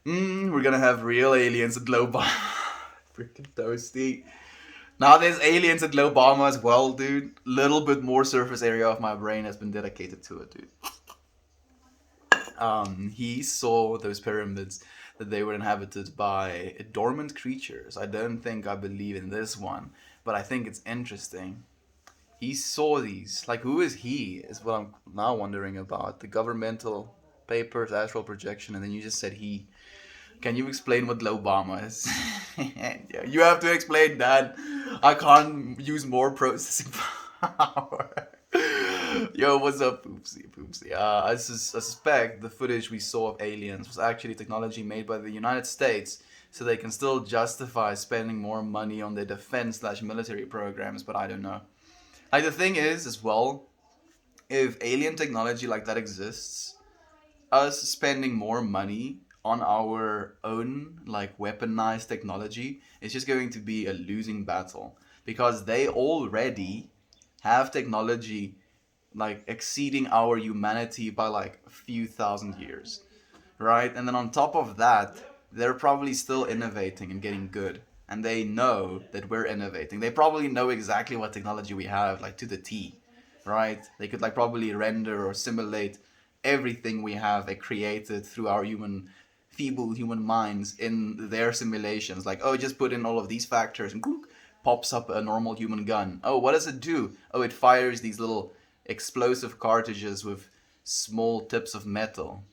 We're gonna have real aliens at Globama. Freaking toasty. Now there's aliens at Globama as well, dude. Little bit more surface area of my brain has been dedicated to it, dude. He saw those pyramids, that they were inhabited by dormant creatures. I don't think I believe in this one, but I think it's interesting. He saw these. Like, who is he? Is what I'm now wondering about. The governmental papers, astral projection, and then you just said he. Can you explain what Globama is? Yeah, you have to explain that. I can't use more processing power. Yo, what's up, Poopsie? I suspect the footage we saw of aliens was actually technology made by the United States, so they can still justify spending more money on their defense/military programs, but I don't know. Like, the thing is, as well, if alien technology like that exists, us spending more money on our own, like, weaponized technology is just going to be a losing battle, because they already have technology like exceeding our humanity by like a few thousand years, right? And then on top of that, they're probably still innovating and getting good, and they know that we're innovating. They probably know exactly what technology we have, like, to the T, right? They could like probably render or simulate everything we have created through our feeble human minds in their simulations. Like, oh, just put in all of these factors and pops up a normal human gun. Oh, what does it do? Oh, it fires these little explosive cartridges with small tips of metal.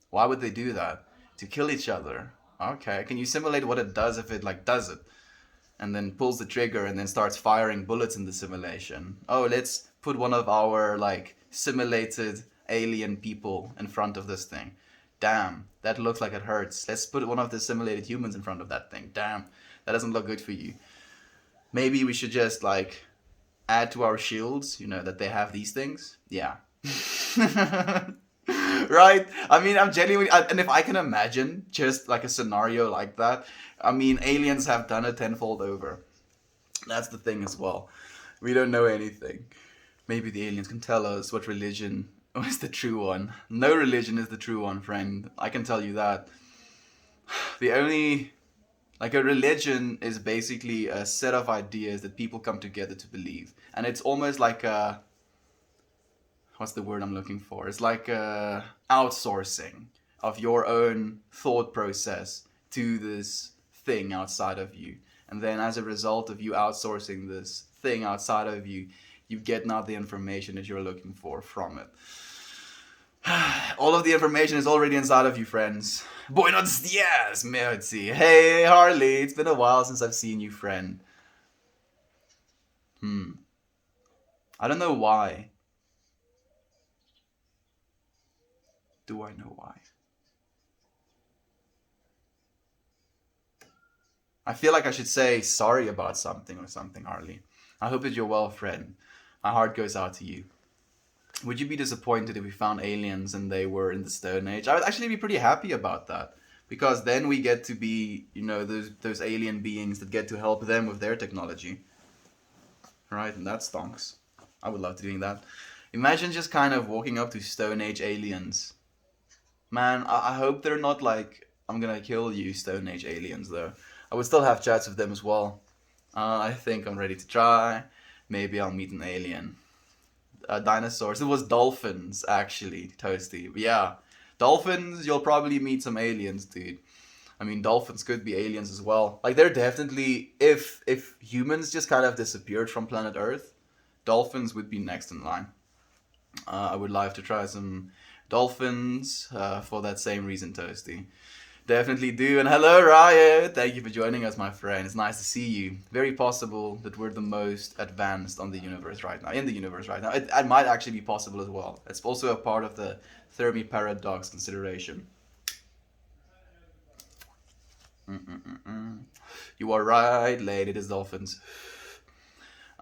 Why would they do that? To kill each other. Okay, can you simulate what it does if it like does it? And then pulls the trigger and then starts firing bullets in the simulation. Oh, let's put one of our like simulated alien people in front of this thing. Damn, that looks like it hurts. Let's put one of the simulated humans in front of that thing. Damn, that doesn't look good for you. Maybe we should just like add to our shields, that they have these things. Yeah. Right? I mean, I'm genuinely, and if I can imagine just like a scenario like that, I mean, aliens have done it tenfold over. That's the thing as well. We don't know anything. Maybe the aliens can tell us what religion is the true one. No religion is the true one, friend. I can tell you that. The only, like, a religion is basically a set of ideas that people come together to believe. And it's almost like a, what's the word I'm looking for? It's like a outsourcing of your own thought process to this thing outside of you. And then as a result of you outsourcing this thing outside of you, you get not the information that you're looking for from it. All of the information is already inside of you, friends. Buenos dias, merci. Hey, Harley, it's been a while since I've seen you, friend. I don't know why. Do I know why? I feel like I should say sorry about something or something, Harley. I hope that you're well, friend. My heart goes out to you. Would you be disappointed if we found aliens and they were in the Stone Age? I would actually be pretty happy about that. Because then we get to be, those alien beings that get to help them with their technology. Right? And that stonks. I would love to doing that. Imagine just kind of walking up to Stone Age aliens. Man, I hope they're not like, I'm gonna kill you, Stone Age aliens, though. I would still have chats with them as well. I think I'm ready to try. Maybe I'll meet an alien. dinosaurs. It was dolphins, actually, Toasty. But yeah, dolphins. You'll probably meet some aliens, dude. I mean, dolphins could be aliens as well. Like, they're definitely, if humans just kind of disappeared from planet Earth, dolphins would be next in line. I would like to try some dolphins for that same reason, Toasty. Definitely do. And hello, Riot. Thank you for joining us, my friend. It's nice to see you. Very possible that we're the most advanced on the universe right now. In the universe right now, it might actually be possible as well. It's also a part of the Fermi paradox consideration. You are right, lady. It is dolphins.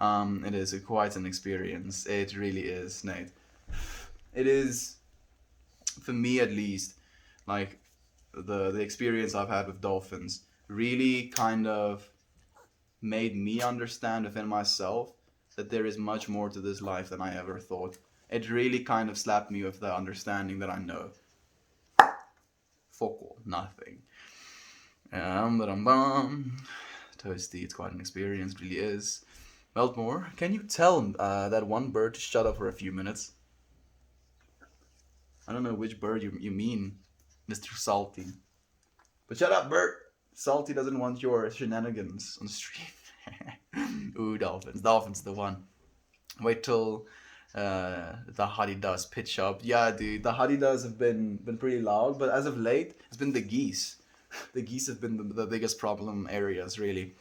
It is quite an experience. It really is, Nate. It is, for me at least, like the experience I've had with dolphins really kind of made me understand within myself that there is much more to this life than I ever thought. It really kind of slapped me with the understanding that I know. Fuck all, nothing. Toasty, it's quite an experience, really is. Meltmore, can you tell that one bird to shut up for a few minutes? I don't know which bird you mean, Mr. Salty. But shut up, bird! Salty doesn't want your shenanigans on the stream. Ooh, dolphins. Dolphins the one. Wait till the Hadidas pitch up. Yeah, dude, the Hadidas have been pretty loud, but as of late, it's been the geese. The geese have been the biggest problem areas, really.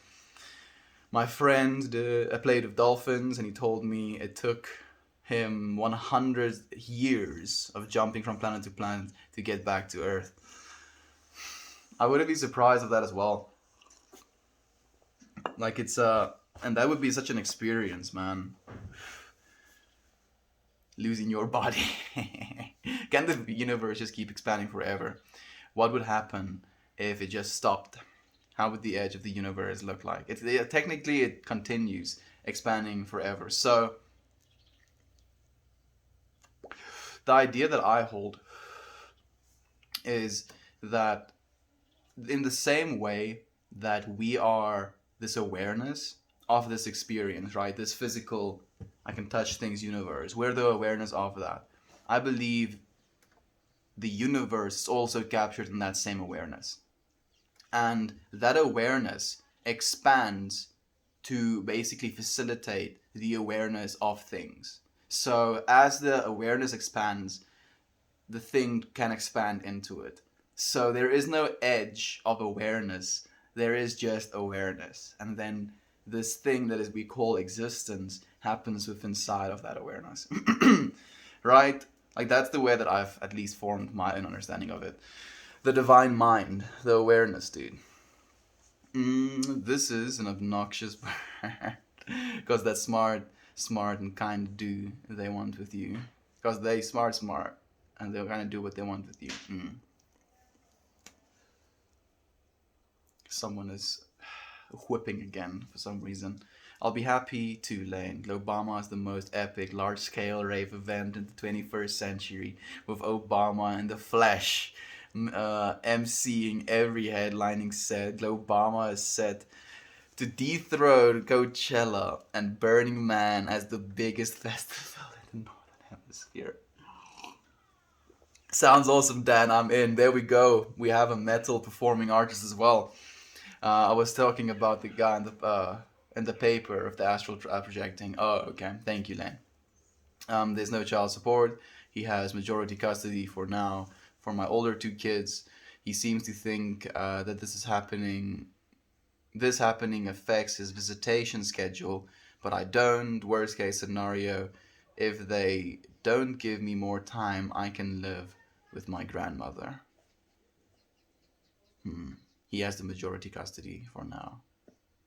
My friend played with dolphins, and he told me it took him 100 years of jumping from planet to planet to get back to Earth. I wouldn't be surprised with that as well. Like, it's and that would be such an experience, man. Losing your body. Can the universe just keep expanding forever? What would happen if it just stopped? How would the edge of the universe look like? Technically, it continues expanding forever. So, the idea that I hold is that in the same way that we are this awareness of this experience, right? This physical, I can touch things universe. We're the awareness of that. I believe the universe is also captured in that same awareness. And that awareness expands to basically facilitate the awareness of things. So as the awareness expands, the thing can expand into it. So there is no edge of awareness. There is just awareness. And then this thing that is we call existence happens within inside of that awareness. Right? Like, that's the way that I've at least formed my own understanding of it. The divine mind, the awareness, dude. This is an obnoxious bird. Because that's smart and kind of do they want with you. Because they smart, and they'll kind of do what they want with you. Someone is whipping again for some reason. I'll be happy to, Lane. Obama is the most epic large-scale rave event in the 21st century, with Obama in the flesh emceeing every headlining set. Obama is set to dethrone Coachella and Burning Man as the biggest festival in the Northern Hemisphere. Sounds awesome, Dan. I'm in. There we go. We have a metal performing artist as well. I was talking about the guy in the paper of the astral projecting. Oh, okay. Thank you, Len. There's no child support. He has majority custody for now. For my older two kids, he seems to think that this happening affects his visitation schedule, but I don't. Worst case scenario, if they don't give me more time, I can live with my grandmother. He has the majority custody for now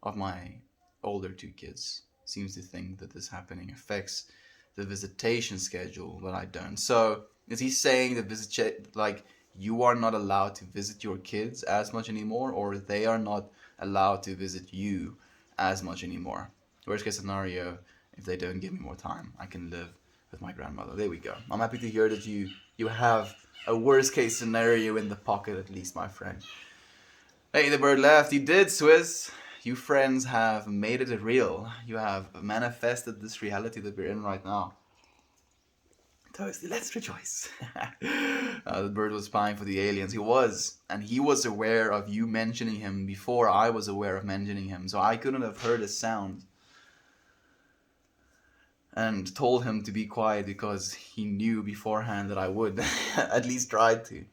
of my older two kids. Seems to think that this happening affects the visitation schedule, but I don't. So is he saying that you are not allowed to visit your kids as much anymore, or they are not allowed to visit you as much anymore? Worst case scenario, if they don't give me more time, I can live with my grandmother. There we go. I'm happy to hear that you have a worst case scenario in the pocket, at least, my friend. Hey, the bird left. You did, Swiss. You friends have made it real. You have manifested this reality that we're in right now. Toasty, let's rejoice. The bird was spying for the aliens. He was. And he was aware of you mentioning him before I was aware of mentioning him. So I couldn't have heard a sound. And told him to be quiet because he knew beforehand that I would. At least tried to.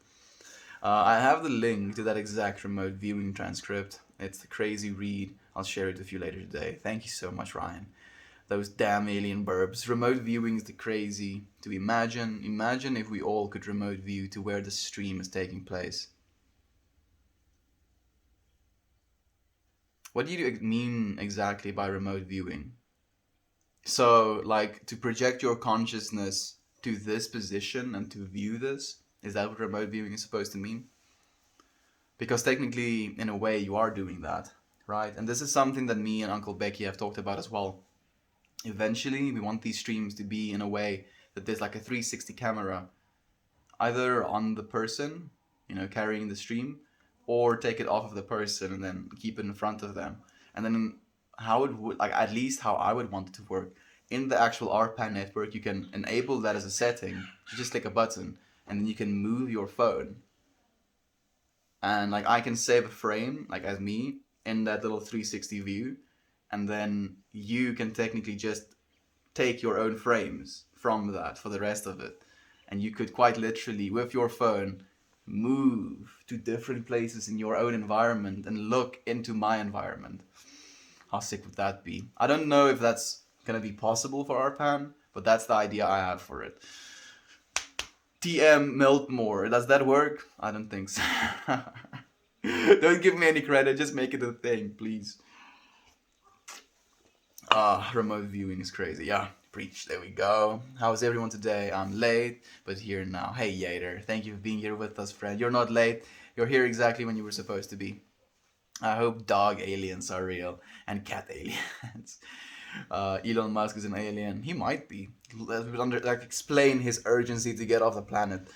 I have the link to that exact remote viewing transcript. It's the crazy read. I'll share it with you later today. Thank you so much, Ryan. Those damn alien burbs. Remote viewing is the crazy to imagine. Imagine if we all could remote view to where the stream is taking place. What do you mean exactly by remote viewing? So, like, to project your consciousness to this position and to view this? Is that what remote viewing is supposed to mean? Because technically, in a way, you are doing that, right? And this is something that me and Uncle Becky have talked about as well. Eventually, we want these streams to be in a way that there's like a 360 camera, either on the person, carrying the stream, or take it off of the person and then keep it in front of them. And then how it would, like at least how I would want it to work, in the actual RPAN network, you can enable that as a setting. You just click a button and then you can move your phone. And like I can save a frame, like as me, in that little 360 view, and then you can technically just take your own frames from that for the rest of it. And you could quite literally, with your phone, move to different places in your own environment and look into my environment. How sick would that be? I don't know if that's gonna be possible for RPAN, but that's the idea I have for it. TM Miltmore, does that work? I don't think so. Don't give me any credit, just make it a thing, please. Remote viewing is crazy. Yeah, preach. There we go. How's everyone today? I'm late, but here now. Hey, Yater. Thank you for being here with us, friend. You're not late. You're here exactly when you were supposed to be. I hope dog aliens are real and cat aliens. Elon Musk is an alien. He might be. Explain his urgency to get off the planet.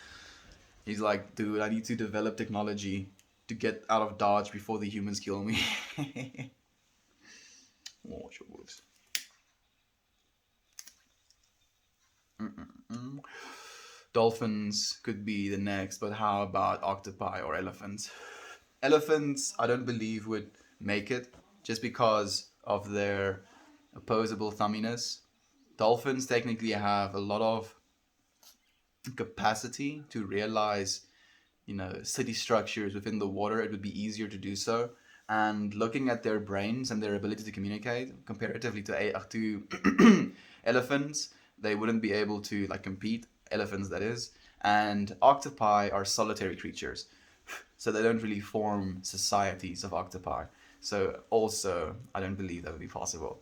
He's like, dude, I need to develop technology to get out of Dodge before the humans kill me. Oh, your wolves. Dolphins could be the next, but how about octopi or elephants? Elephants, I don't believe would make it just because of their opposable thumminess. Dolphins technically have a lot of capacity to realize, city structures within the water. It would be easier to do so. And looking at their brains and their ability to communicate comparatively to elephants, they wouldn't be able to compete. Elephants, that is. And octopi are solitary creatures, so they don't really form societies of octopi. So also, I don't believe that would be possible.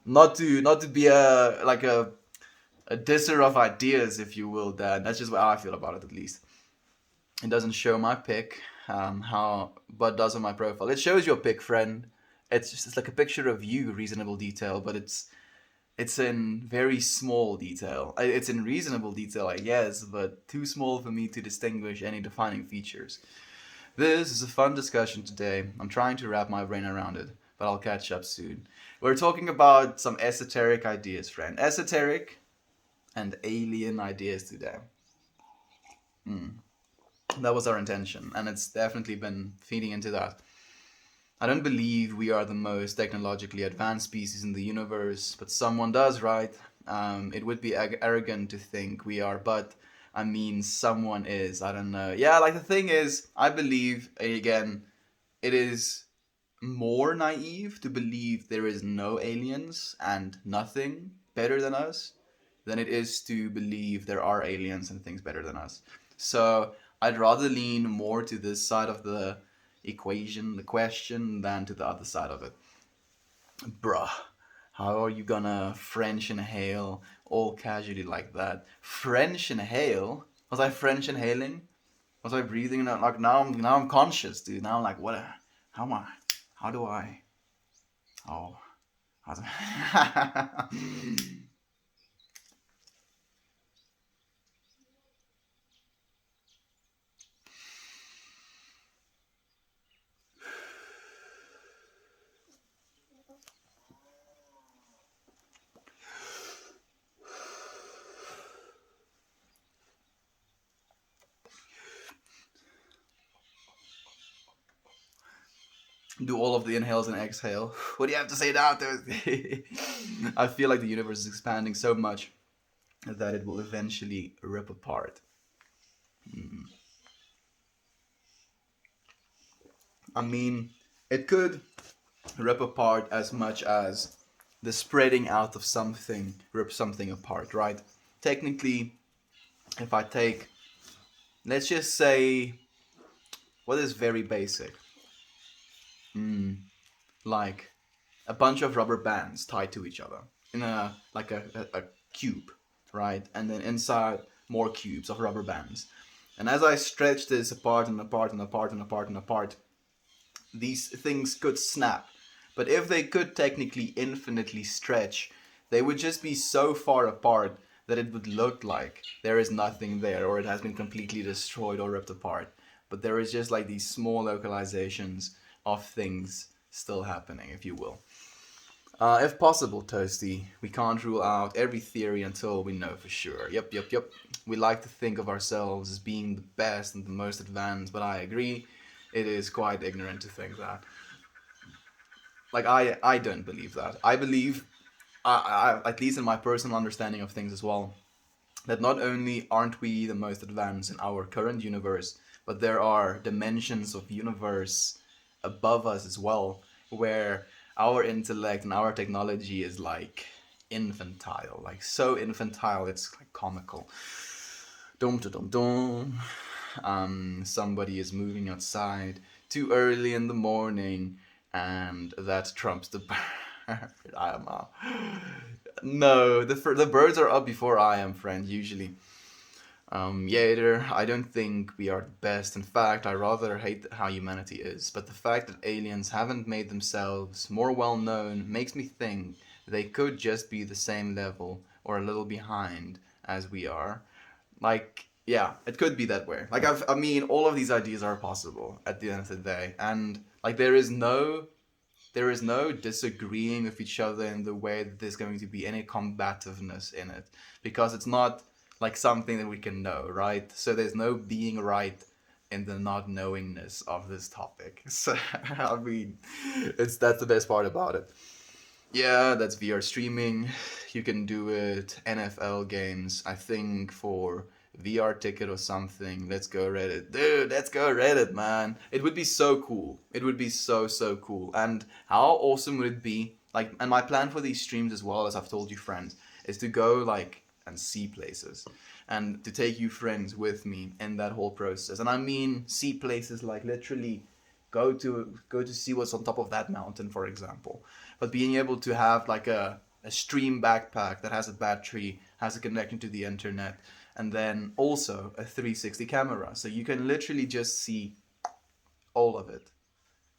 Not to be a disser of ideas, if you will, Dad. That's just what I feel about it, at least. It doesn't show my pic, but does on my profile. It shows your pic, friend. It's like a picture of you, reasonable detail, but it's in very small detail. It's in reasonable detail, I guess, but too small for me to distinguish any defining features. This is a fun discussion today. I'm trying to wrap my brain around it, but I'll catch up soon. We're talking about some esoteric ideas, friend. Esoteric and alien ideas today. That was our intention, and it's definitely been feeding into that. I don't believe we are the most technologically advanced species in the universe, but someone does, right? It would be arrogant to think we are, but I mean, someone is. I don't know. Yeah, the thing is, I believe, again, it is more naive to believe there is no aliens and nothing better than us than it is to believe there are aliens and things better than us. So I'd rather lean more to this side of the equation, the question, than to the other side of it. Bruh, how are you gonna French inhale all casually like that? French inhale? Was I French inhaling? Was I breathing? Like now I'm conscious, dude. Now I'm like, what? How am I? How do I? Oh, how do I? do all of the inhales and exhale. What do you have to say now, I feel like the universe is expanding so much that it will eventually rip apart. I mean, it could rip apart as much as the spreading out of something rips something apart, right? Technically, if I take, let's just say, what is very basic? Like a bunch of rubber bands tied to each other in a like a cube, right? And then inside more cubes of rubber bands. And as I stretch this apart and apart and apart and apart and apart, these things could snap. But if they could technically infinitely stretch, they would just be so far apart that it would look like there is nothing there, or it has been completely destroyed or ripped apart. But there is just like these small localizations of things still happening, if you will. If possible, Toasty, we can't rule out every theory until we know for sure. Yep, yep, yep. We like to think of ourselves as being the best and the most advanced, but I agree, it is quite ignorant to think that. Like, I don't believe that. I believe, at least in my personal understanding of things as well, that not only aren't we the most advanced in our current universe, but there are dimensions of universe above us as well, where our intellect and our technology is like infantile, like so infantile it's like comical. Dum dum dum. Somebody is moving outside too early in the morning, and that trumps the bird. I am out. No, the birds are up before I am, friend. Usually. Yater, I don't think we are the best. In fact, I rather hate how humanity is. But the fact that aliens haven't made themselves more well known makes me think they could just be the same level or a little behind as we are. Like, yeah, it could be that way. Like, I mean, all of these ideas are possible at the end of the day. And, like, there is no disagreeing with each other in the way that there's going to be any combativeness in it, because it's not like something that we can know, right? So there's no being right in the not knowingness of this topic. So I mean, that's the best part about it. Yeah, that's VR streaming. You can do it. NFL games. I think for VR ticket or something. Let's go Reddit. Dude, let's go Reddit, man. It would be so cool. It would be so, so cool. And how awesome would it be? Like, and my plan for these streams as well, as I've told you, friends, is to go, like, and see places. And to take you friends with me in that whole process. And I mean, see places like literally go to see what's on top of that mountain, for example. But being able to have like a stream backpack that has a battery, has a connection to the internet, and then also a 360 camera, so you can literally just see all of it.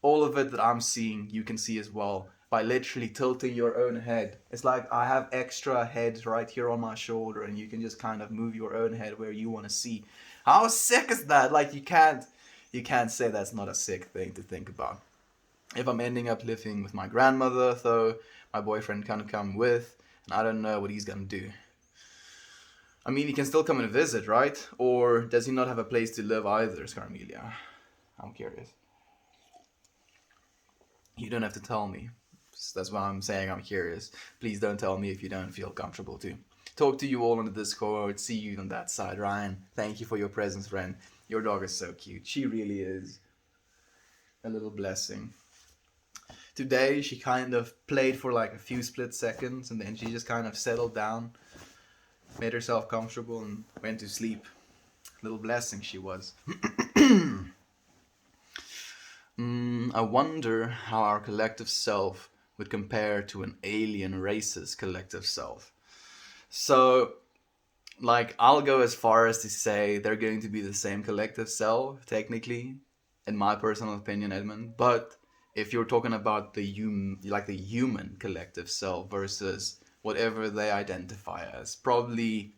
All of it that I'm seeing, you can see as well by literally tilting your own head. It's like I have extra heads right here on my shoulder, and you can just kind of move your own head where you want to see. How sick is that? Like you can't say that's not a sick thing to think about. If I'm ending up living with my grandmother, though, my boyfriend can't come with, and I don't know what he's gonna do. I mean, he can still come and visit, right? Or does he not have a place to live either, Scarmelia? I'm curious. You don't have to tell me. That's why I'm saying I'm curious. Please don't tell me if you don't feel comfortable to. Talk to you all on the Discord. See you on that side, Ryan. Thank you for your presence, friend. Your dog is so cute. She really is a little blessing. Today, she kind of played for like a few split seconds, and then she just kind of settled down, made herself comfortable, and went to sleep. Little blessing she was. I wonder how our collective self would compare to an alien race's collective self. So, like, I'll go as far as to say they're going to be the same collective self, technically, in my personal opinion, Edmund. But if you're talking about the human collective self versus whatever they identify as, probably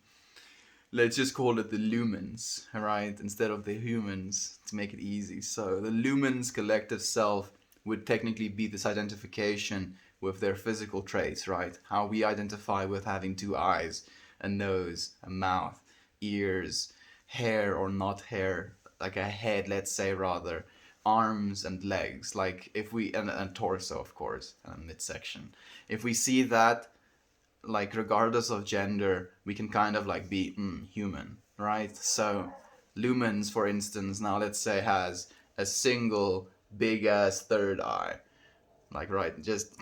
let's just call it the lumens, right? Instead of the humans, to make it easy. So the lumens collective self would technically be this identification with their physical traits, right? How we identify with having two eyes, a nose, a mouth, ears, hair or not hair, like a head, let's say rather, arms and legs, like if we and torso of course, and midsection. If we see that, like regardless of gender, we can kind of like be human, right? So lumens, for instance, now let's say has a single big ass third eye, like right, just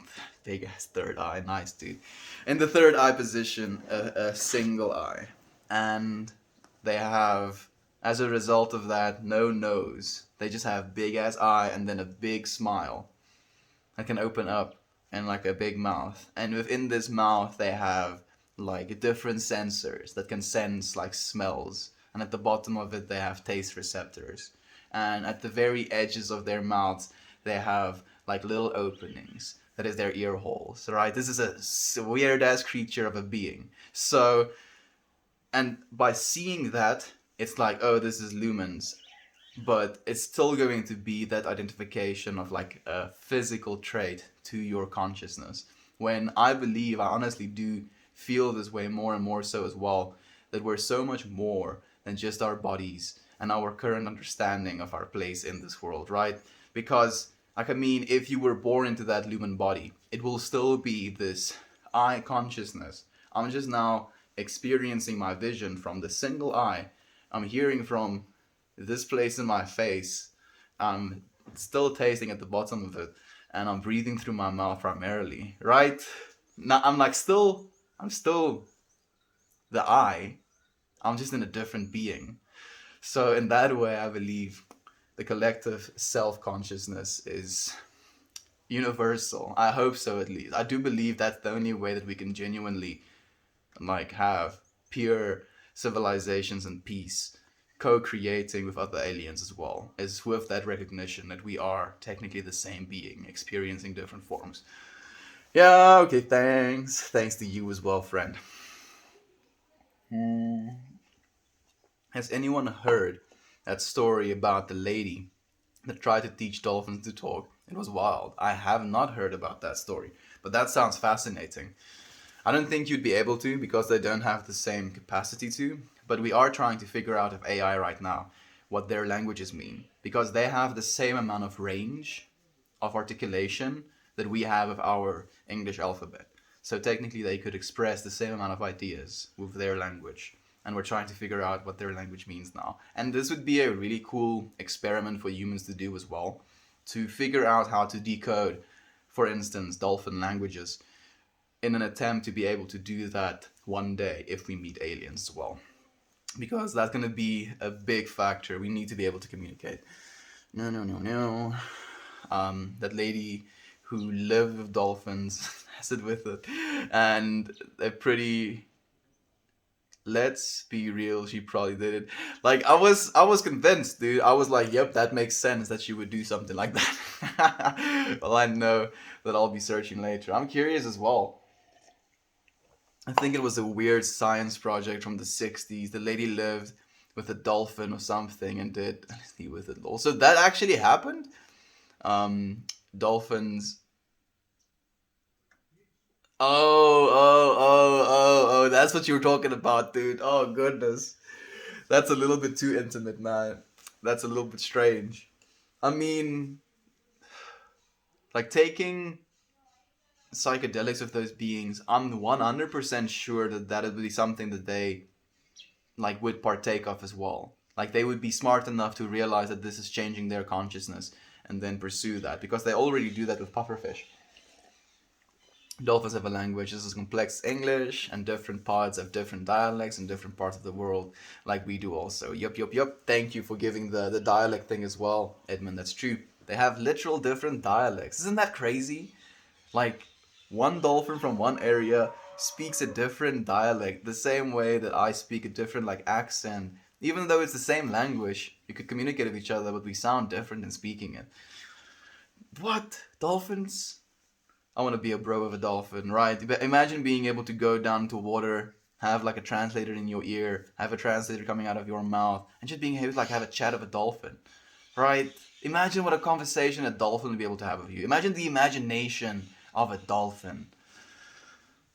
big ass third eye, nice dude. In the third eye position, a single eye, and they have, as a result of that, no nose. They just have big ass eye and then a big smile that can open up and like a big mouth. And within this mouth, they have like different sensors that can sense like smells. And at the bottom of it, they have taste receptors. And at the very edges of their mouths, they have like little openings. That is their ear holes, right? This is a weird ass creature of a being. So, and by seeing that, it's like, oh, this is lumens, but it's still going to be that identification of like a physical trait to your consciousness. When I believe, I honestly do feel this way more and more so as well, that we're so much more than just our bodies and our current understanding of our place in this world, right? Because, like, I mean, if you were born into that lumen body, it will still be this eye consciousness. I'm just now experiencing my vision from the single eye. I'm hearing from this place in my face. I'm still tasting at the bottom of it, and I'm breathing through my mouth primarily, right? Now I'm still the I. I'm just in a different being. So in that way, I believe the collective self-consciousness is universal. I hope so, at least. I do believe that's the only way that we can genuinely like have pure civilizations and peace, co-creating with other aliens as well, is with that recognition that we are technically the same being experiencing different forms. Yeah, okay, thanks to you as well, friend. Has anyone heard that story about the lady that tried to teach dolphins to talk? It was wild. I have not heard about that story, but that sounds fascinating. I don't think you'd be able to because they don't have the same capacity to, but we are trying to figure out if AI right now what their languages mean, because they have the same amount of range of articulation that we have of our English alphabet. So technically they could express the same amount of ideas with their language. And we're trying to figure out what their language means now. And this would be a really cool experiment for humans to do as well, to figure out how to decode, for instance, dolphin languages, in an attempt to be able to do that one day if we meet aliens as well. Because that's going to be a big factor. We need to be able to communicate. No. That lady who lived with dolphins has it with it. And they're pretty... Let's be real, she probably did it. Like, I was convinced, dude. I was like, yep, that makes sense that she would do something like that. Well, I know that I'll be searching later. I'm curious as well. I think it was a weird science project from the 60s. The lady lived with a dolphin or something and did LSD with it. Also, that actually happened. Dolphins. Oh, that's what you were talking about, dude. Oh, goodness. That's a little bit too intimate, man. That's a little bit strange. I mean, like taking psychedelics with those beings, I'm 100% sure that that would be something that they like would partake of as well. Like they would be smart enough to realize that this is changing their consciousness and then pursue that because they already do that with pufferfish. Dolphins have a language. This is complex English, and different parts have different dialects in different parts of the world, like we do also. Yup. Thank you for giving the dialect thing as well, Edmund. That's true. They have literal different dialects. Isn't that crazy? Like, one dolphin from one area speaks a different dialect, the same way that I speak a different, like, accent. Even though it's the same language, you could communicate with each other, but we sound different in speaking it. What? Dolphins? I want to be a bro of a dolphin, right? Imagine being able to go down to water, have like a translator in your ear, have a translator coming out of your mouth, and just being able to like have a chat of a dolphin, right? Imagine what a conversation a dolphin would be able to have with you. Imagine the imagination of a dolphin.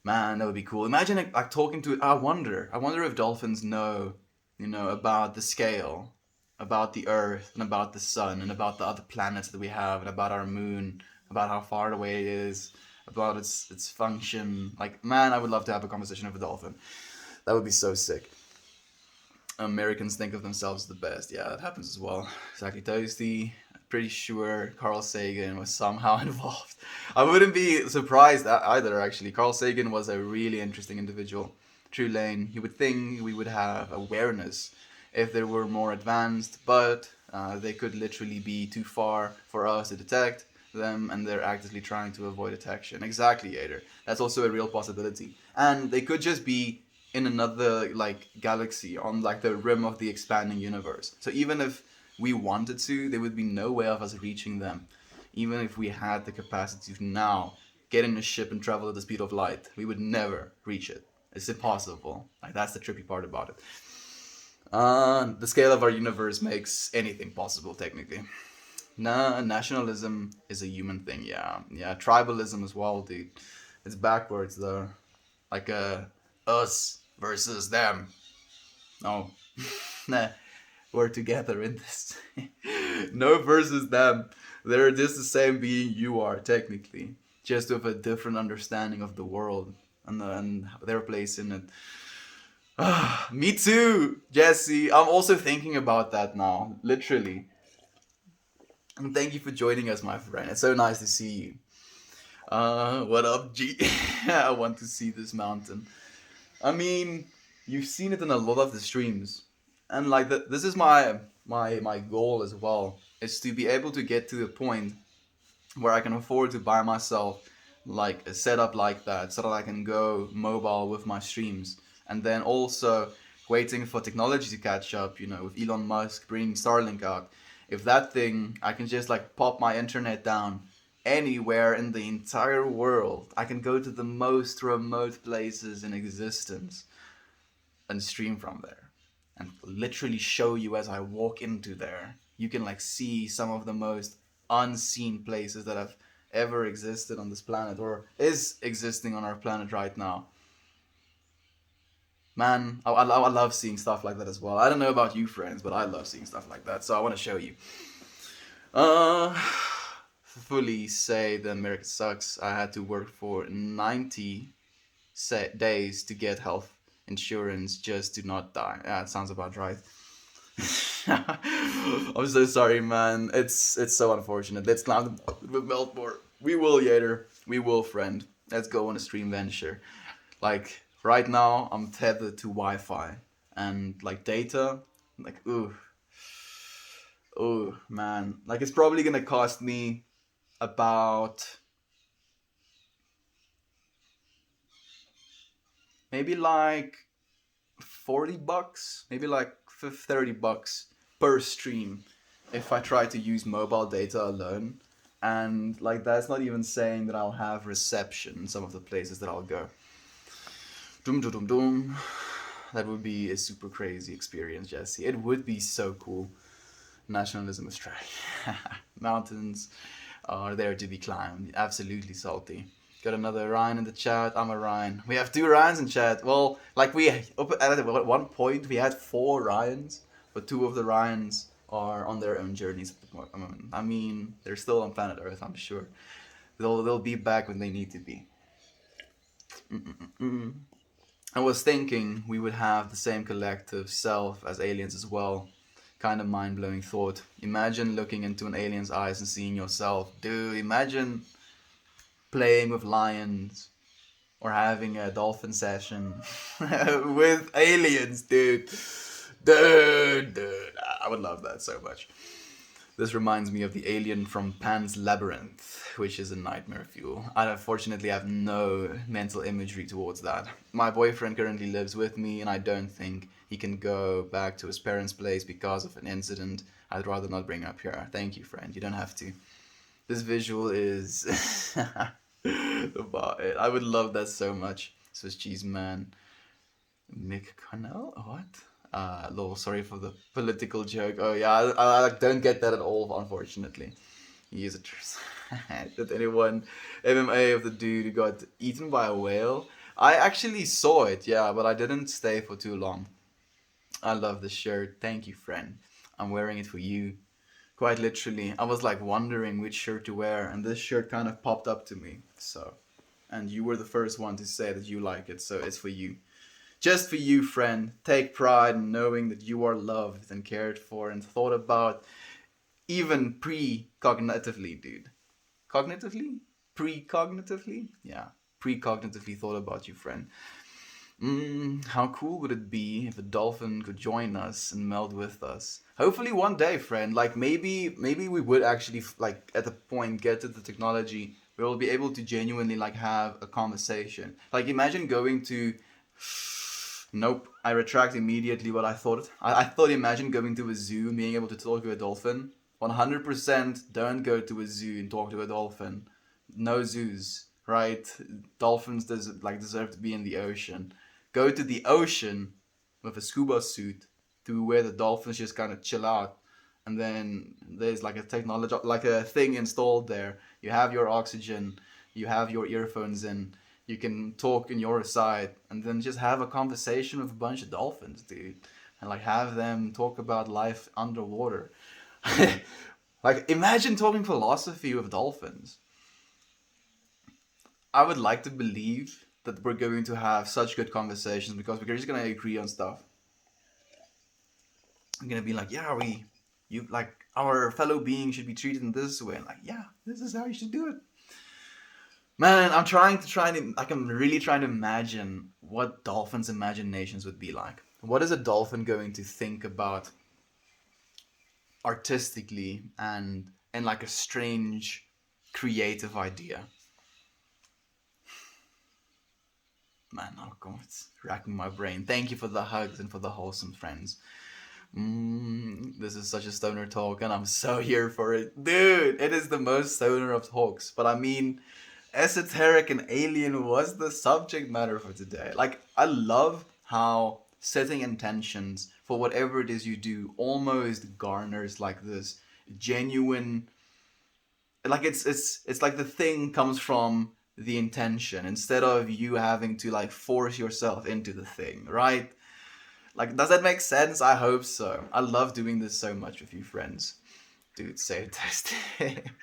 Man, that would be cool. Imagine like talking to. I wonder if dolphins know, about the scale about the Earth and about the sun and about the other planets that we have and about our moon, about how far away it is, about its function. Like, man, I would love to have a conversation with a dolphin. That would be so sick. Americans think of themselves the best. Yeah, that happens as well. Exactly, Toasty. Pretty sure Carl Sagan was somehow involved. I wouldn't be surprised either, actually. Carl Sagan was a really interesting individual. True Lane, you would think we would have awareness if they were more advanced, but they could literally be too far for us to detect them, and they're actively trying to avoid detection. Exactly, Yader. That's also a real possibility. And they could just be in another like galaxy on like the rim of the expanding universe. So even if we wanted to, there would be no way of us reaching them. Even if we had the capacity to now get in a ship and travel at the speed of light, we would never reach it. It's impossible. Like, that's the trippy part about it. The scale of our universe makes anything possible, technically. Nah, nationalism is a human thing. Yeah, yeah. Tribalism as well, dude. It's backwards though. Like us versus them. No, nah. We're together in this. No versus them. They're just the same being you are, technically. Just with a different understanding of the world and their place in it. Me too, Jesse. I'm also thinking about that now, literally. And thank you for joining us, my friend. It's so nice to see you. What up, G? I want to see this mountain. I mean, you've seen it in a lot of the streams, and like this is my goal as well, is to be able to get to a point where I can afford to buy myself like a setup like that, so that I can go mobile with my streams, and then also waiting for technology to catch up. You know, with Elon Musk bringing Starlink out, if that thing, I can just like pop my internet down anywhere in the entire world. I can go to the most remote places in existence and stream from there and literally show you as I walk into there. You can like see some of the most unseen places that have ever existed on this planet or is existing on our planet right now. Man, I love seeing stuff like that as well. I don't know about you, friends, but I love seeing stuff like that, so I want to show you. Uh, fully say that America sucks. I had to work for 90 days to get health insurance just to not die. Yeah, it sounds about right. I'm so sorry, man. It's so unfortunate. Let's climb with Meltmore. We will, Yater. We will, friend. Let's go on a stream venture. Like right now, I'm tethered to Wi-Fi and like data. Like man. Like it's probably gonna cost me about maybe like $40, maybe like $30 per stream if I try to use mobile data alone. And like that's not even saying that I'll have reception in some of the places that I'll go. Doom doom doom doom. That would be a super crazy experience, Jesse. It would be so cool. Nationalism is trash. Mountains are there to be climbed. Absolutely salty. Got another Ryan in the chat. I'm a Ryan. We have two Ryans in chat. Well, like we up at one point we had four Ryans, but two of the Ryans are on their own journeys at the moment. I mean, they're still on planet Earth. I'm sure they'll be back when they need to be. Mm-mm-mm. I was thinking we would have the same collective self as aliens as well. Kind of mind blowing thought. Imagine looking into an alien's eyes and seeing yourself. Dude, imagine playing with lions or having a dolphin session with aliens, dude. Dude. I would love that so much. This reminds me of the alien from Pan's Labyrinth, which is a nightmare fuel. I unfortunately have no mental imagery towards that. My boyfriend currently lives with me, and I don't think he can go back to his parents' place because of an incident I'd rather not bring up here. Thank you, friend. You don't have to. This visual is about it. I would love that so much. Swiss cheese man. Mick Connell? What? Lol, sorry for the political joke. Oh yeah, I don't get that at all, unfortunately. He is a Did anyone MMA of the dude who got eaten by a whale? I actually saw it, yeah, but I didn't stay for too long. I love this shirt. Thank you, friend. I'm wearing it for you. Quite literally. I was like wondering which shirt to wear, and this shirt kind of popped up to me. So, and you were the first one to say that you like it, so it's for you. Just for you, friend. Take pride in knowing that you are loved and cared for and thought about, even pre-cognitively, dude. Cognitively? Pre-cognitively? Yeah. Pre-cognitively thought about you, friend. How cool would it be if a dolphin could join us and meld with us? Hopefully one day, friend. Like maybe we would actually like at the point get to the technology where we'll be able to genuinely like have a conversation. Like imagine going to. Nope, I retract immediately what I thought. I thought imagine going to a zoo and being able to talk to a dolphin. 100% don't go to a zoo and talk to a dolphin. No zoos, right? Dolphins deserve to be in the ocean. Go to the ocean with a scuba suit to where the dolphins just kind of chill out. And then there's like a technology, like a thing installed there. You have your oxygen, you have your earphones in, you can talk in your side, and then just have a conversation with a bunch of dolphins, dude. And like have them talk about life underwater. Like imagine talking philosophy with dolphins. I would like to believe that we're going to have such good conversations because we're just gonna agree on stuff. I'm gonna be like, yeah, you like our fellow being should be treated in this way. And like, yeah, this is how you should do it. Man, I'm really trying to imagine what dolphins' imaginations would be like. What is a dolphin going to think about artistically and like a strange creative idea? Man, oh god, it's racking my brain. Thank you for the hugs and for the wholesome friends. This is such a stoner talk, and I'm so here for it. Dude, it is the most stoner of talks. But I mean, esoteric and alien was the subject matter for today. Like, I love how setting intentions for whatever it is you do almost garners like this genuine, like it's like the thing comes from the intention instead of you having to like force yourself into the thing, right? Like, does that make sense? I hope so. I love doing this so much with you friends. Dude, save test.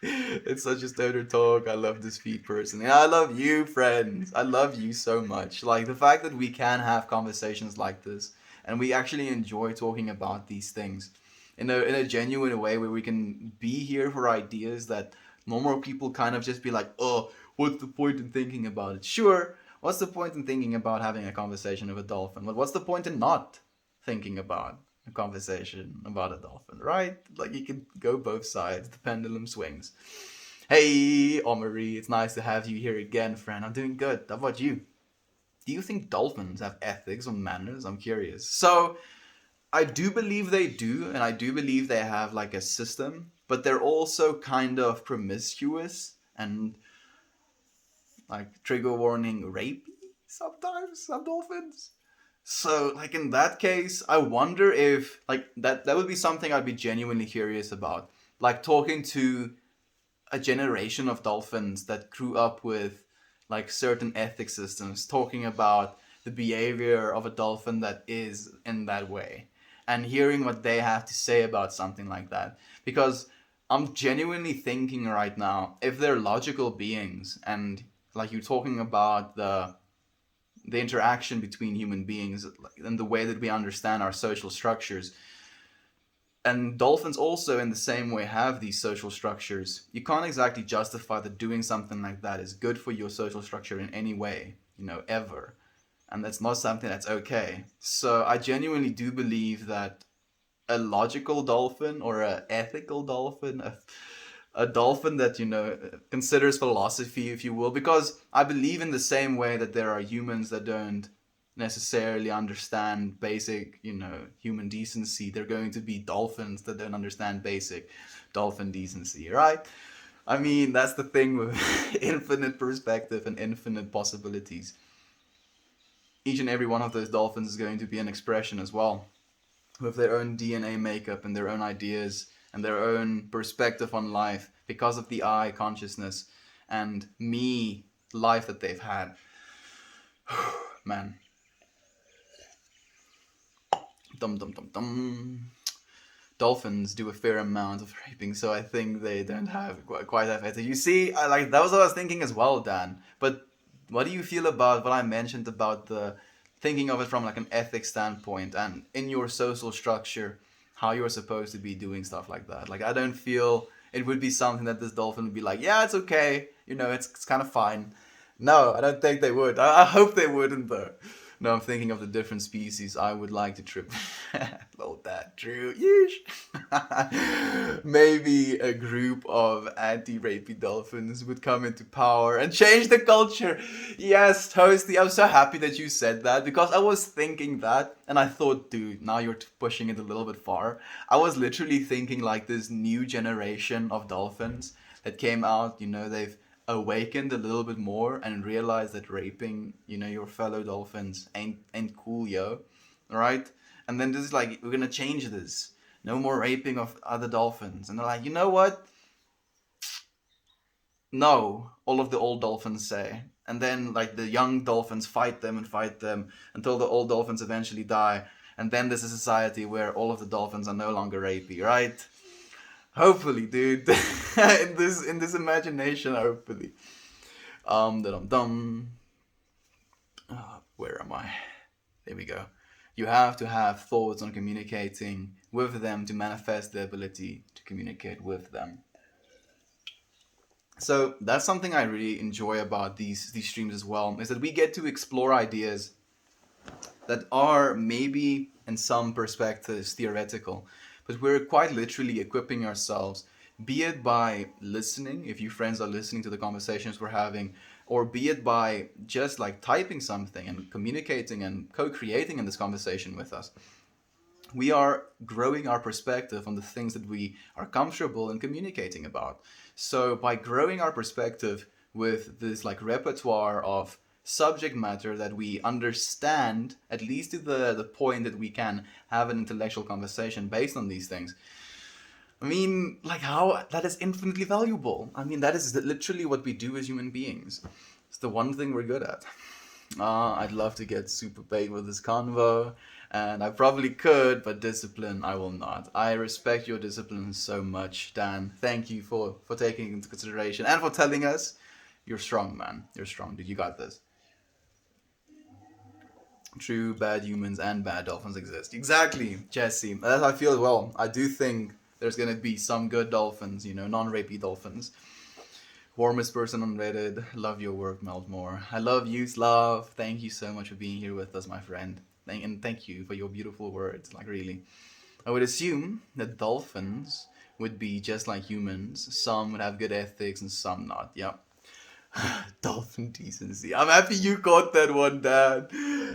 It's such a stoner talk. I love this feed person. And I love you, friends. I love you so much. Like, the fact that we can have conversations like this and we actually enjoy talking about these things in a genuine way where we can be here for ideas that normal people kind of just be like, oh, what's the point in thinking about it? Sure, what's the point in thinking about having a conversation with a dolphin? But what's the point in not thinking about a conversation about a dolphin, right? Like you can go both sides, the pendulum swings. Hey, Omari, it's nice to have you here again, friend. I'm doing good. How about you? Do you think dolphins have ethics or manners? I'm curious. So, I do believe they do, and I do believe they have like a system, but they're also kind of promiscuous and like trigger warning rapey sometimes, some dolphins. So, like in that case, I wonder if like that would be something I'd be genuinely curious about. Like talking to a generation of dolphins that grew up with like certain ethic systems, talking about the behavior of a dolphin that is in that way, and hearing what they have to say about something like that. Because I'm genuinely thinking right now, if they're logical beings, and like you're talking about the interaction between human beings and the way that we understand our social structures. And dolphins also, in the same way, have these social structures. You can't exactly justify that doing something like that is good for your social structure in any way, ever. And that's not something that's okay. So I genuinely do believe that a logical dolphin or a ethical dolphin, a dolphin that considers philosophy, if you will, because I believe in the same way that there are humans that don't necessarily understand basic human decency. They're going to be dolphins that don't understand basic dolphin decency, right? I mean, that's the thing with infinite perspective and infinite possibilities. Each and every one of those dolphins is going to be an expression as well, with their own DNA makeup and their own ideas and their own perspective on life because of the I consciousness and me life that they've had. Man. Dum dum dum dum. dolphins do a fair amount of raping, so I think they don't have quite have ethics. You see, I like that was what I was thinking as well, Dan. But what do you feel about what I mentioned about the thinking of it from like an ethics standpoint and in your social structure, how you're supposed to be doing stuff like that? Like I don't feel it would be something that this dolphin would be like, yeah, it's okay, it's kind of fine. No, I don't think they would. I hope they wouldn't though. No, I'm thinking of the different species I would like to trip. Lol, that true. Yeesh. Maybe a group of anti-rapey dolphins would come into power and change the culture. Yes, Toasty, I'm so happy that you said that because I was thinking that and I thought, dude, now you're pushing it a little bit far. I was literally thinking like this new generation of dolphins that came out, they've awakened a little bit more and realized that raping, your fellow dolphins ain't cool, yo. Right? And then this is like, we're gonna change this. No more raping of other dolphins. And they're like, you know what? No, all of the old dolphins say. And then like the young dolphins fight them and fight them until the old dolphins eventually die. And then there's a society where all of the dolphins are no longer rapey, right? Hopefully, dude. in this imagination, hopefully. Dum dum. Where am I? There we go. You have to have thoughts on communicating with them to manifest the ability to communicate with them. So that's something I really enjoy about these streams as well, is that we get to explore ideas that are maybe in some perspectives theoretical, but we're quite literally equipping ourselves, be it by listening, if you friends are listening to the conversations we're having, or be it by just like typing something and communicating and co-creating in this conversation with us. We are growing our perspective on the things that we are comfortable in communicating about. So by growing our perspective with this like repertoire of subject matter that we understand, at least to the point that we can have an intellectual conversation based on these things. I mean, like how that is infinitely valuable. I mean, that is literally what we do as human beings. It's the one thing we're good at. I'd love to get super paid with this convo, and I probably could, but discipline, I will not. I respect your discipline so much, Dan. Thank you for taking it into consideration and for telling us you're strong, man. You're strong, dude. You got this. True, bad humans and bad dolphins exist. Exactly, Jesse. That's how I feel as well. I do think there's gonna be some good dolphins, non-rapey dolphins. Warmest person on Reddit. Love your work, Meltmore. I love you, Slav. Thank you so much for being here with us, my friend. And thank you for your beautiful words. Like, really. I would assume that dolphins would be just like humans. Some would have good ethics and some not. Yep. Dolphin decency. I'm happy you caught that one, Dad.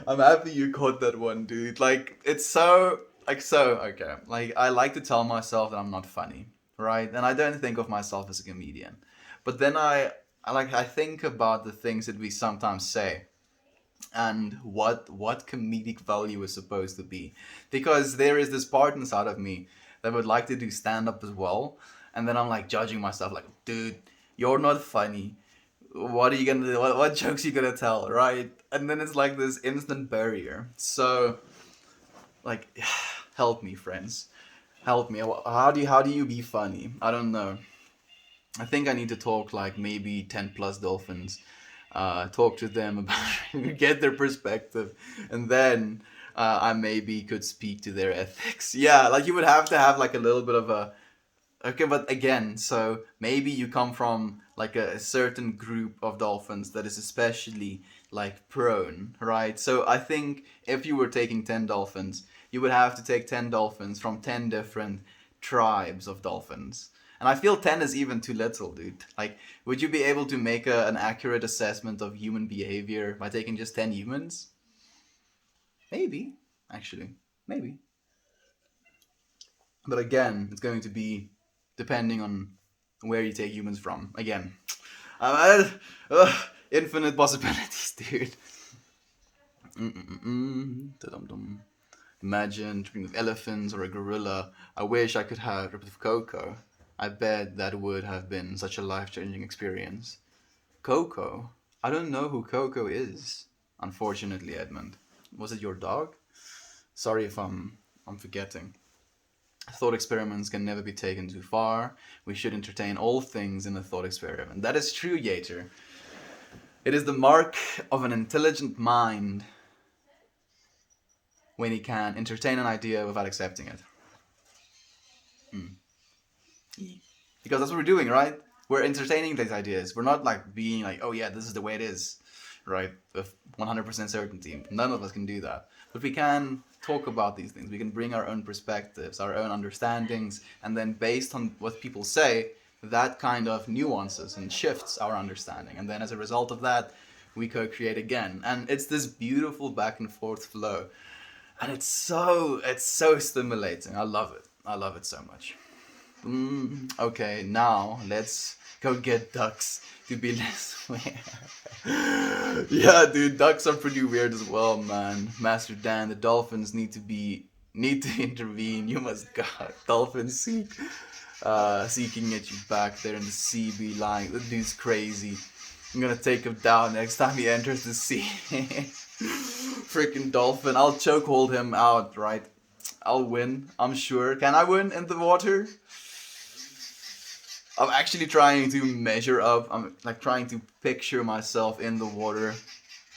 I'm happy you caught that one, dude. Like, it's okay. Like, I like to tell myself that I'm not funny, right? And I don't think of myself as a comedian. But then I think about the things that we sometimes say and what comedic value is supposed to be. Because there is this part inside of me that would like to do stand up as well. And then I'm like judging myself like, dude, you're not funny. What are you gonna do? What jokes you gonna tell, right? And then it's like this instant barrier. So, like, help me, friends, help me. How do you be funny? I don't know. I think I need to talk like maybe 10 plus dolphins, talk to them about get their perspective, and then I maybe could speak to their ethics. Yeah, like you would have to have like a little bit of a. Okay, but again, so maybe you come from like a certain group of dolphins that is especially like prone, right? So I think if you were taking 10 dolphins, you would have to take 10 dolphins from 10 different tribes of dolphins. And I feel 10 is even too little, dude. Like, would you be able to make an accurate assessment of human behavior by taking just 10 humans? Maybe, actually. Maybe. But again, it's going to be depending on where you take humans from. Again, infinite possibilities, dude. Dum-dum. Imagine tripping with elephants or a gorilla. I wish I could have tripped with Coco. I bet that would have been such a life-changing experience. Coco? I don't know who Coco is. Unfortunately, Edmund. Was it your dog? Sorry if I'm forgetting. Thought experiments can never be taken too far. We should entertain all things in a thought experiment. That is true, Yater. It is the mark of an intelligent mind when he can entertain an idea without accepting it. Because that's what we're doing, right? We're entertaining these ideas. We're not like being like, oh yeah, this is the way it is, right? With 100% certainty. None of us can do that. But we can talk about these things. We can bring our own perspectives, our own understandings, and then based on what people say, that kind of nuances and shifts our understanding. And then as a result of that, we co-create again. And it's this beautiful back and forth flow. And it's so stimulating. I love it. I love it so much. Okay, now let's go get ducks to be less weird. Yeah, dude, ducks are pretty weird as well, man. Master Dan, the dolphins need to intervene. You must go. Dolphins seeking at you back there in the sea, be lying. That dude's crazy. I'm gonna take him down next time he enters the sea. Freaking dolphin. I'll chokehold him out, right? I'll win, I'm sure. Can I win in the water? I'm actually trying to measure up. I'm like trying to picture myself in the water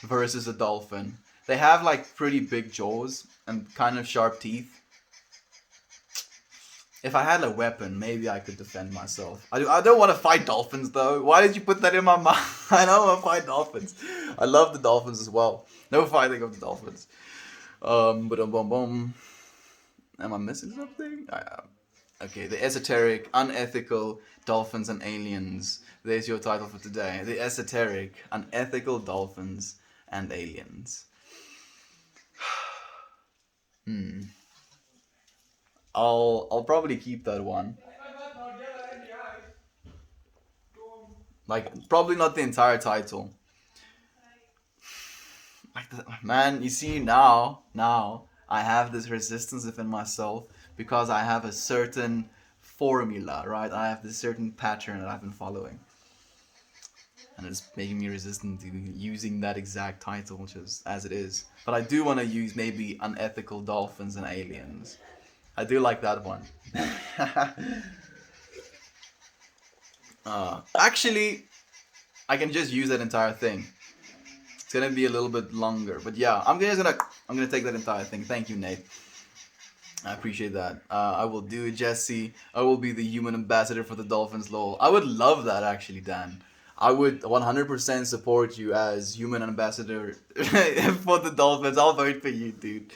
versus a dolphin. They have like pretty big jaws and kind of sharp teeth. If I had a weapon, maybe I could defend myself. I don't want to fight dolphins though. Why did you put that in my mind? I don't want to fight dolphins. I love the dolphins as well. No fighting of the dolphins. Am I missing something? Okay, the esoteric, unethical dolphins and aliens. There's your title for today. The esoteric, unethical dolphins and aliens. I'll probably keep that one. Like, probably not the entire title. Man, you see now I have this resistance within myself because I have a certain formula, right? I have this certain pattern that I've been following. And it's making me resistant to using that exact title just as it is. But I do want to use maybe unethical dolphins and aliens. I do like that one. Actually, I can just use that entire thing. It's gonna be a little bit longer, but yeah, I'm gonna take that entire thing. Thank you, Nate. I appreciate that. I will do it, Jesse. I will be the human ambassador for the Dolphins, lol. I would love that, actually, Dan. I would 100% support you as human ambassador for the Dolphins. I'll vote for you, dude.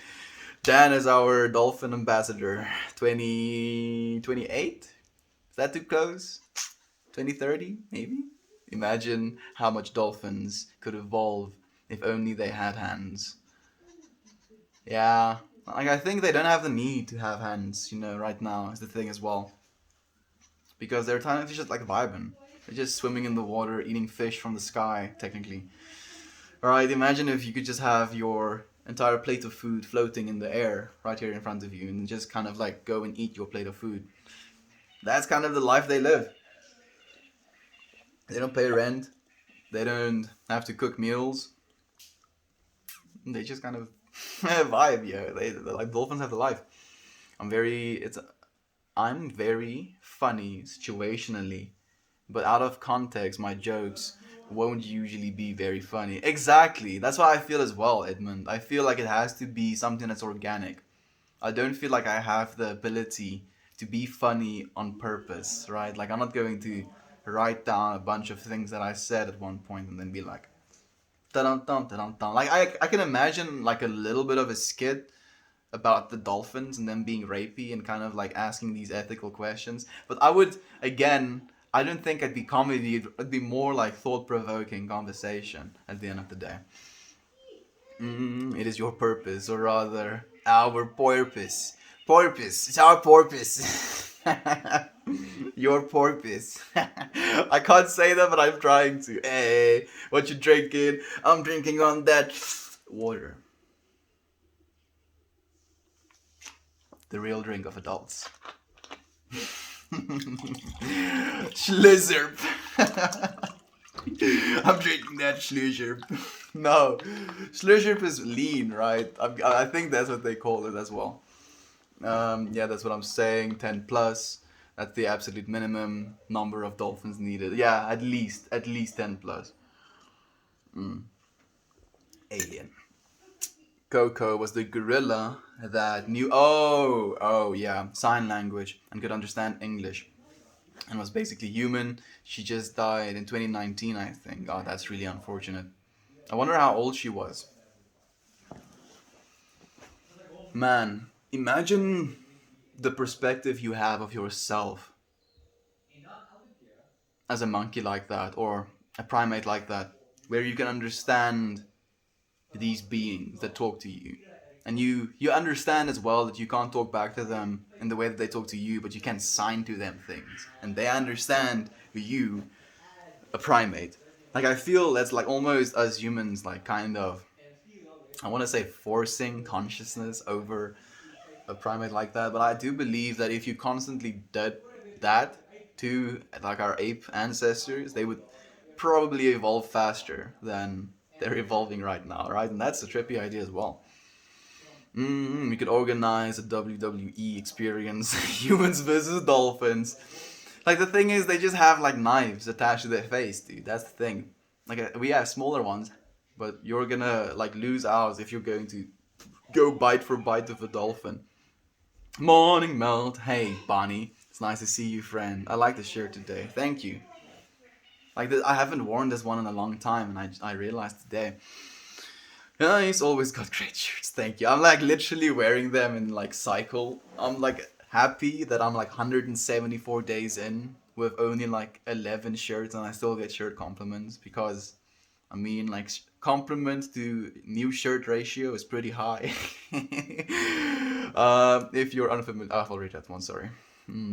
Dan is our Dolphin ambassador. 2028? Is that too close? 2030, maybe? Imagine how much dolphins could evolve if only they had hands. Yeah, like I think they don't have the need to have hands, right now is the thing as well. Because they're tiny fish just like vibing. They're just swimming in the water, eating fish from the sky, technically. Alright, imagine if you could just have your entire plate of food floating in the air right here in front of you and just kind of like go and eat your plate of food. That's kind of the life they live. They don't pay rent. They don't have to cook meals. They just kind of vibe, yeah. They're like dolphins have the life. I'm very funny situationally, but out of context, my jokes won't usually be very funny. Exactly. That's what I feel as well, Edmund. I feel like it has to be something that's organic. I don't feel like I have the ability to be funny on purpose, right? Like I'm not going to write down a bunch of things that I said at one point and then be like, ta-dum-dum, ta-dum-dum. Like I can imagine like a little bit of a skit about the dolphins and them being rapey and kind of like asking these ethical questions. But I don't think it'd be comedy. It'd be more like thought-provoking conversation at the end of the day. It is your purpose, or rather, our porpoise. Porpoise. It's our porpoise. Your porpoise. I can't say that, but I'm trying to. Hey, what you drinking? I'm drinking on that water. The real drink of adults. Schlizzerp. I'm drinking that Schlizzerp. No, Schlizzerp is lean, right? I think that's what they call it as well. Yeah, that's what I'm saying. 10 plus. That's the absolute minimum number of dolphins needed. Yeah, at least 10 plus. Alien. Coco was the gorilla that knew. Oh, yeah, sign language and could understand English and was basically human. She just died in 2019, I think. Oh, that's really unfortunate. I wonder how old she was. Man, imagine the perspective you have of yourself as a monkey like that or a primate like that, where you can understand these beings that talk to you. And you understand as well that you can't talk back to them in the way that they talk to you, but you can sign to them things. And they understand you, a primate. Like I feel that's like almost us humans like kind of I want to say forcing consciousness over a primate like that, but I do believe that if you constantly did that to like our ape ancestors, they would probably evolve faster than they're evolving right now, right? And that's a trippy idea as well. We could organize a WWE experience, humans versus dolphins. Like the thing is, they just have like knives attached to their face, dude. That's the thing. Like we have smaller ones, but you're gonna like lose ours if you're going to go bite for bite with a dolphin. Morning melt. Hey, Bonnie. It's nice to see you, friend. I like the shirt today. Thank you. Like I haven't worn this one in a long time, and I realized today. Yeah, he's always got great shirts. Thank you. I'm like literally wearing them in like cycle. I'm like happy that I'm like 174 days in with only like 11 shirts, and I still get shirt compliments because I mean, like compliment to new shirt ratio is pretty high. If you're unfamiliar, I've already had one. Sorry.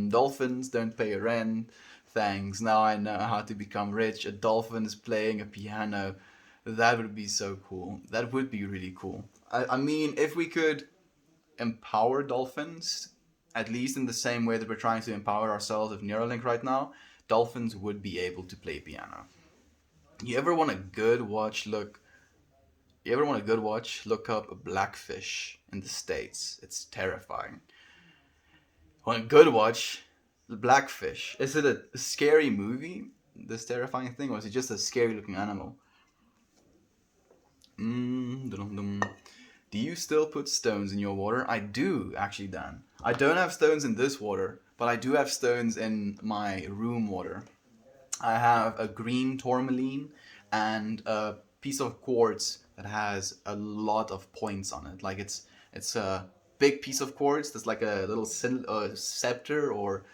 Dolphins don't pay rent. Thanks. Now I know how to become rich. A dolphin is playing a piano. That would be so cool. That would be really cool. I mean, if we could empower dolphins, at least in the same way that we're trying to empower ourselves with Neuralink right now, dolphins would be able to play piano. You ever want a good watch? You ever want a good watch? Look up a blackfish in the States. It's terrifying. Want a good watch? The blackfish. Is it a scary movie? This terrifying thing, or is it just a scary looking animal? Dum-dum. Do you still put stones in your water? I do, actually, Dan. I don't have stones in this water, but I do have stones in my room water. I have a green tourmaline and a piece of quartz that has a lot of points on it. Like it's a big piece of quartz that's like a little scepter or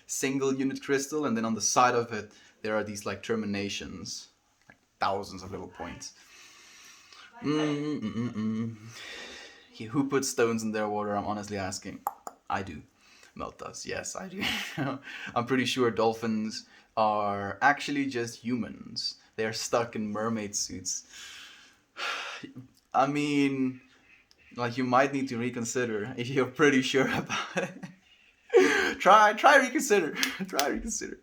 single unit crystal, and then on the side of it there are these like terminations, like thousands of little points. Mm-mm-mm-mm. Who puts stones in their water? I'm honestly asking. I do. Melt does. Yes, I do. I'm pretty sure dolphins are actually just humans. They're stuck in mermaid suits. I mean, like you might need to reconsider if you're pretty sure about it. Try reconsider. Try reconsider.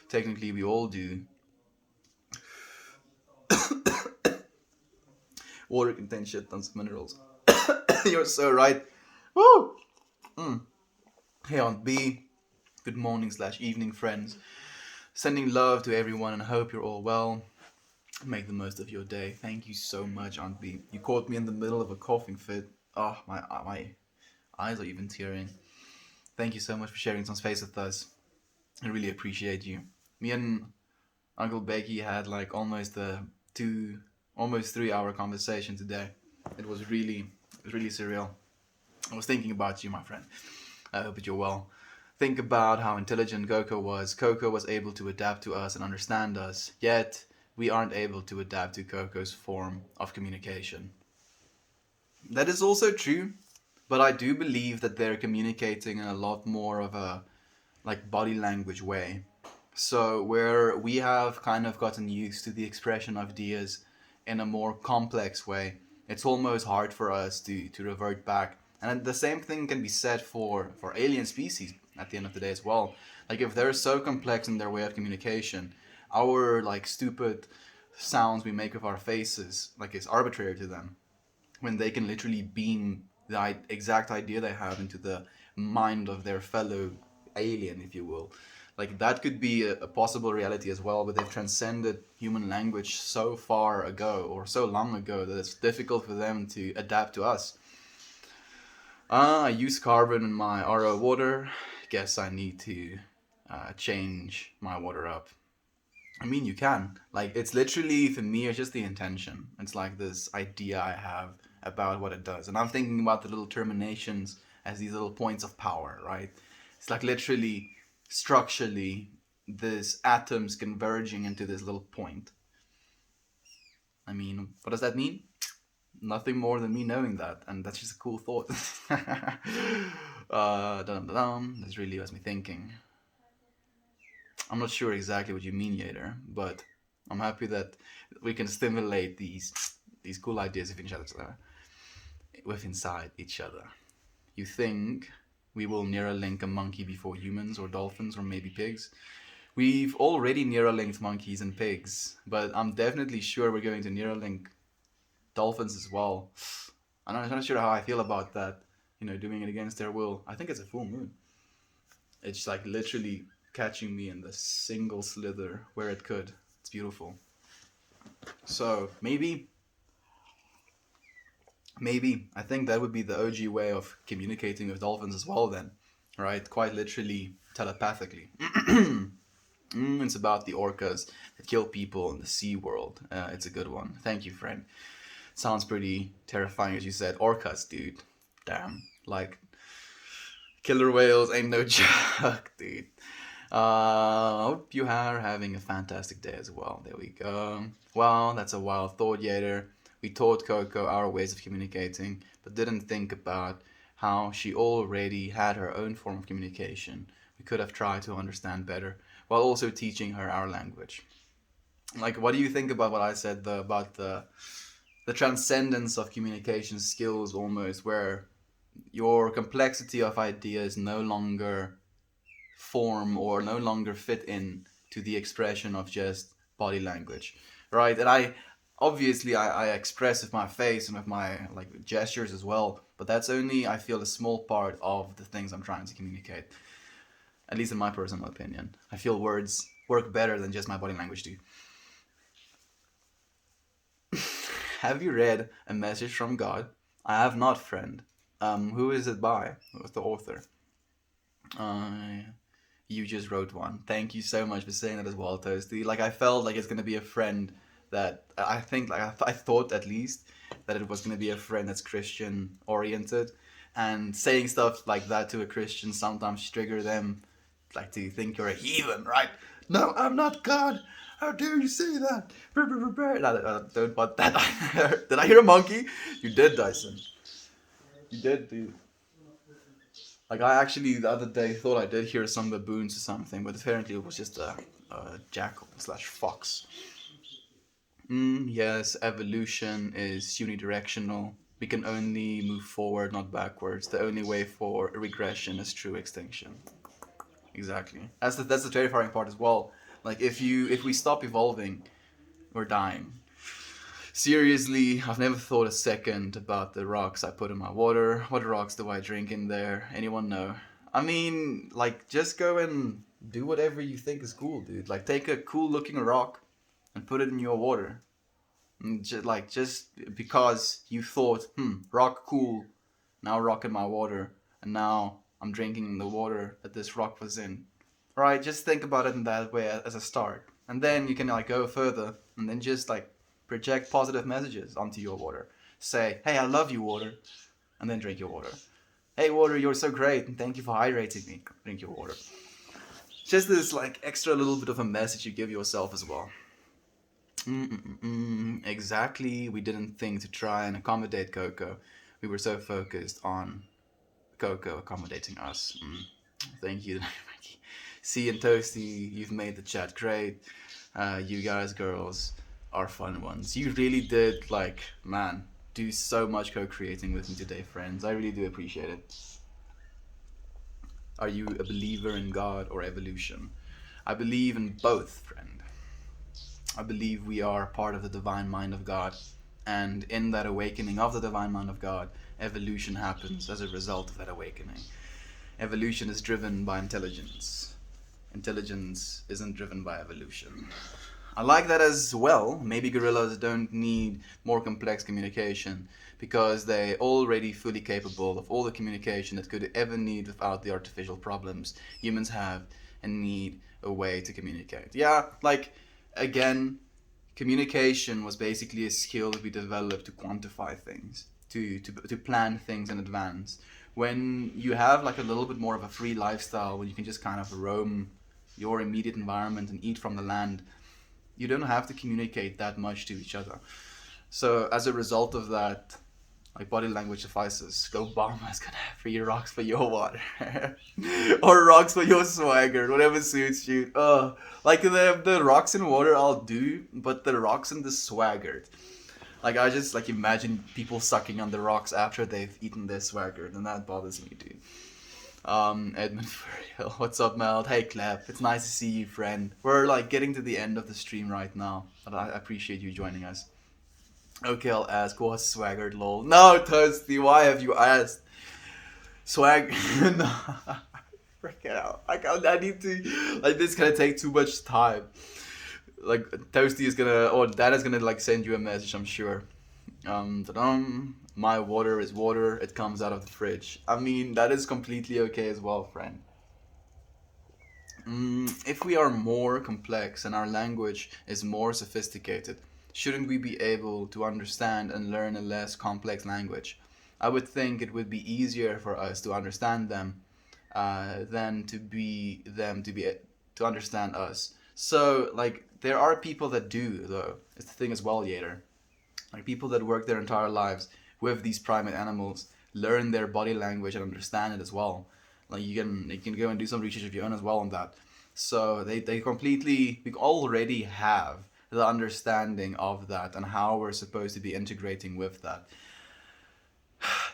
Technically, we all do. Water contains shit tons of minerals. You're so right. Woo! Hey, Aunt B. Good morning / evening, friends. Sending love to everyone and hope you're all well. Make the most of your day. Thank you so much, Aunt B. You caught me in the middle of a coughing fit. Oh, my eyes are even tearing. Thank you so much for sharing some space with us. I really appreciate you. Me and Uncle Becky had like almost a almost 3 hour conversation today. It was really surreal. I was thinking about you, my friend. I hope that you're well. Think about how intelligent Coco was. Coco was able to adapt to us and understand us, yet we aren't able to adapt to Coco's form of communication. That is also true, but I do believe that they're communicating in a lot more of a like body language way. So where we have kind of gotten used to the expression of ideas in a more complex way, it's almost hard for us to revert back. And the same thing can be said for alien species at the end of the day as well. Like if they're so complex in their way of communication, our like stupid sounds we make with our faces like is arbitrary to them, when they can literally beam the exact idea they have into the mind of their fellow alien, if you will. Like that could be a possible reality as well, but they've transcended human language so far ago or so long ago that it's difficult for them to adapt to us. I use carbon in my RO water. Guess I need to change my water up. I mean, you can. Like, it's literally, for me, it's just the intention. It's like this idea I have about what it does. And I'm thinking about the little terminations as these little points of power, right? It's like literally, structurally, this atoms converging into this little point. I mean, what does that mean? Nothing more than me knowing that. And that's just a cool thought. This really has me thinking. I'm not sure exactly what you mean, Yader, but I'm happy that we can stimulate these cool ideas with inside each other. You think we will Neuralink a monkey before humans or dolphins or maybe pigs? We've already Neuralinked monkeys and pigs, but I'm definitely sure we're going to Neuralink dolphins as well. I'm not sure how I feel about that, doing it against their will. I think it's a full moon. It's like literally catching me in the single slither where it could. It's beautiful. So maybe I think that would be the OG way of communicating with dolphins as well then, right? Quite literally telepathically. It's about the orcas that kill people in the sea world. It's a good one. Thank you, friend. Sounds pretty terrifying as you said. Orcas, dude. Damn. Like, killer whales ain't no joke, dude. Hope you are having a fantastic day as well. There we go. Well, that's a wild thought, Yader. We taught Coco our ways of communicating, but didn't think about how she already had her own form of communication. We could have tried to understand better, while also teaching her our language. Like, what do you think about what I said about the transcendence of communication skills almost, where your complexity of ideas no longer form or no longer fit in to the expression of just body language, right? And I express with my face and with my like gestures as well, but that's only, I feel, a small part of the things I'm trying to communicate, at least in my personal opinion. I feel words work better than just my body language do. Have you read A Message from God? I have not, friend. Who is it by? Who's the author? You just wrote one. Thank you so much for saying that as well, Toasty. Like, I felt like it's gonna be a friend that I think, like, I thought at least that it was gonna be a friend that's Christian oriented, and saying stuff like that to a Christian sometimes trigger them, like, to think you're a heathen, right? No, I'm not God. How dare you say that? Don't want that. Did I hear a monkey? You did, Dyson. You did, dude. Like, I actually the other day thought I did hear some baboons or something, but apparently it was just a jackal / fox. Yes, evolution is unidirectional. We can only move forward, not backwards. The only way for regression is true extinction. Exactly. That's the terrifying part as well. Like, if we stop evolving, we're dying. Seriously, I've never thought a second about the rocks I put in my water. What rocks do I drink in there? Anyone know? I mean, like, just go and do whatever you think is cool, dude. Like, take a cool looking rock and put it in your water. And just because you thought, rock cool, now rock in my water, and now I'm drinking the water that this rock was in. Right? Just think about it in that way as a start. And then you can, like, go further and then just, like, project positive messages onto your water. Say, hey, I love you, water. And then drink your water. Hey, water, you're so great, and thank you for hydrating me. Drink your water. Just this, like, extra little bit of a message you give yourself as well. Exactly. We didn't think to try and accommodate Coco. We were so focused on Coco accommodating us. Thank you. See, and Toasty, you've made the chat great. You guys, girls, are fun ones. You really did, like, man, do so much co-creating with me today, friends. I really do appreciate it. Are you a believer in God or evolution? I believe in both, friend. I believe we are part of the divine mind of God. And in that awakening of the divine mind of God, evolution happens as a result of that awakening. Evolution is driven by intelligence. Intelligence isn't driven by evolution. I like that as well. Maybe gorillas don't need more complex communication because they're already fully capable of all the communication that could ever need without the artificial problems humans have and need a way to communicate. Yeah, like, again, communication was basically a skill that we developed to quantify things, to plan things in advance. When you have like a little bit more of a free lifestyle, when you can just kind of roam your immediate environment and eat from the land, you don't have to communicate that much to each other. So as a result of that, like, body language suffices. Go Obama's gonna have free rocks for your water, or rocks for your swagger, whatever suits you. Like the rocks and water I'll do, but the rocks and the swagger. Like, I just like imagine people sucking on the rocks after they've eaten their swagger, and that bothers me, dude. Edmund Furiel, what's up, Mel? Hey, Clap. It's nice to see you, friend. We're like getting to the end of the stream right now, but I appreciate you joining us. Okay, I'll ask. What's swaggered, lol? No, Toasty, why have you asked? Swag. No. Freak out. I need to. Like, this is gonna take too much time. Like, Toasty is gonna, or Dad is gonna, like, send you a message, I'm sure. Ta-dum. My water is water. It comes out of the fridge. I mean, that is completely okay as well, friend. If we are more complex and our language is more sophisticated, shouldn't we be able to understand and learn a less complex language? I would think it would be easier for us to understand them than to be them to understand us. So, like, there are people that do, though. It's the thing as well, Yater. Like, people that work their entire lives with these primate animals, learn their body language and understand it as well. Like, you can go and do some research of your own as well on that. So they completely, we already have the understanding of that and how we're supposed to be integrating with that.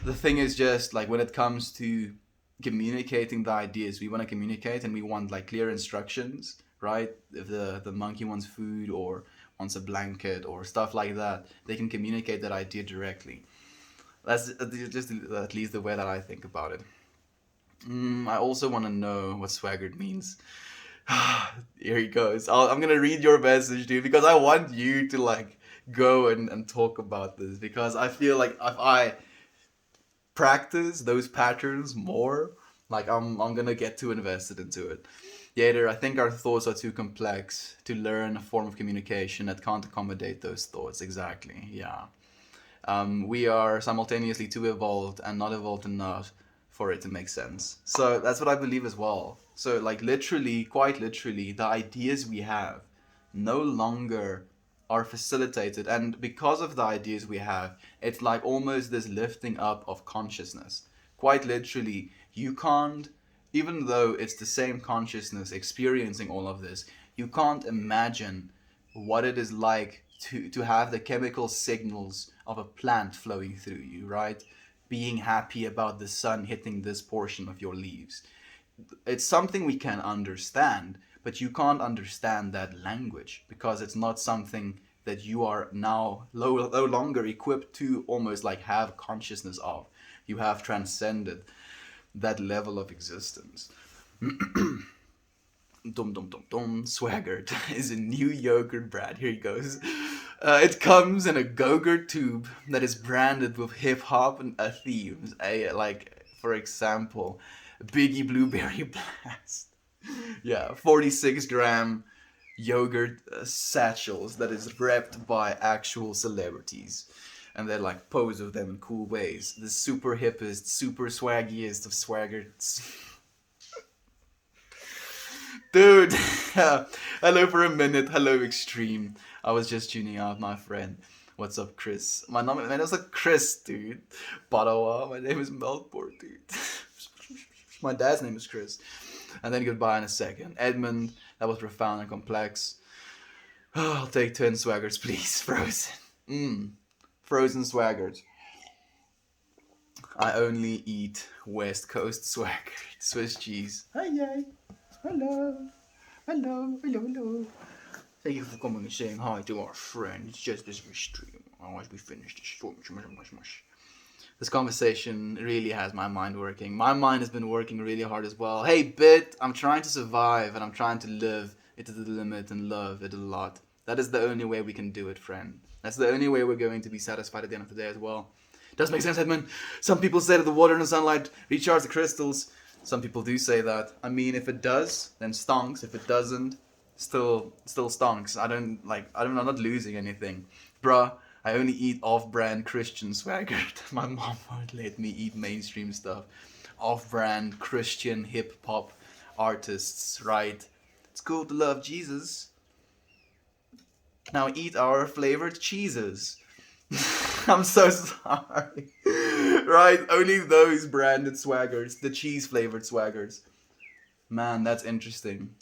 The thing is just like, when it comes to communicating the ideas we want to communicate, and we want like clear instructions, right? If the monkey wants food or wants a blanket or stuff like that, they can communicate that idea directly. That's just at least the way that I think about it. I also want to know what swaggered means. Here he goes. I'm gonna read your message, dude, because I want you to like go and talk about this, because I feel like if I practice those patterns more, like I'm gonna get too invested into it. Yater, I think our thoughts are too complex to learn a form of communication that can't accommodate those thoughts. Exactly. Yeah. We are simultaneously too evolved and not evolved enough for it to make sense. So that's what I believe as well. So, like, literally, quite literally, the ideas we have no longer are facilitated, and because of the ideas we have, it's like almost this lifting up of consciousness. Quite literally, you can't, even though it's the same consciousness experiencing all of this, you can't imagine what it is like to have the chemical signals of a plant flowing through you, right? Being happy about the sun hitting this portion of your leaves. It's something we can understand, but you can't understand that language because it's not something that you are now no longer equipped to almost like have consciousness of. You have transcended that level of existence. Dum dum dum dum. Swaggart is a new yogurt brand. Here he goes. It comes in a Go-Gurt tube that is branded with hip hop and themes. Like, for example, Biggie Blueberry Blast. Yeah, 46-gram yogurt satchels that is wrapped by actual celebrities. And they like pose with them in cool ways. The super hippest, super swaggiest of swaggarts. Dude, hello for a minute. Hello, Extreme. I was just tuning out, my friend. What's up, Chris? My name is like Chris, dude. Padawa. My name is Melport, dude. My dad's name is Chris. And then goodbye in a second. Edmund, that was profound and complex. I'll take 10 swaggarts, please. Frozen. Frozen swaggarts. I only eat West Coast swagger. Swiss cheese. Hi, yay. Hello. Hello. Hello. Hello. Thank you for coming and saying hi to our friend. It's just this stream. Otherwise, we finish the stream. This conversation really has my mind working. My mind has been working really hard as well. Hey, Bit, I'm trying to survive and I'm trying to live it to the limit and love it a lot. That is the only way we can do it, friend. That's the only way we're going to be satisfied at the end of the day as well. Does make sense, Edmund? Some people say that the water and the sunlight recharge the crystals. Some people do say that. I mean, if it does, then stonks. If it doesn't, still stonks. I'm not losing anything. Bruh, I only eat off-brand Christian swagger. My mom won't let me eat mainstream stuff. Off-brand Christian hip-hop artists, right? It's cool to love Jesus. Now eat our flavored cheeses. I'm so sorry. Right, only those branded swaggers, the cheese flavored swaggers. Man, that's interesting.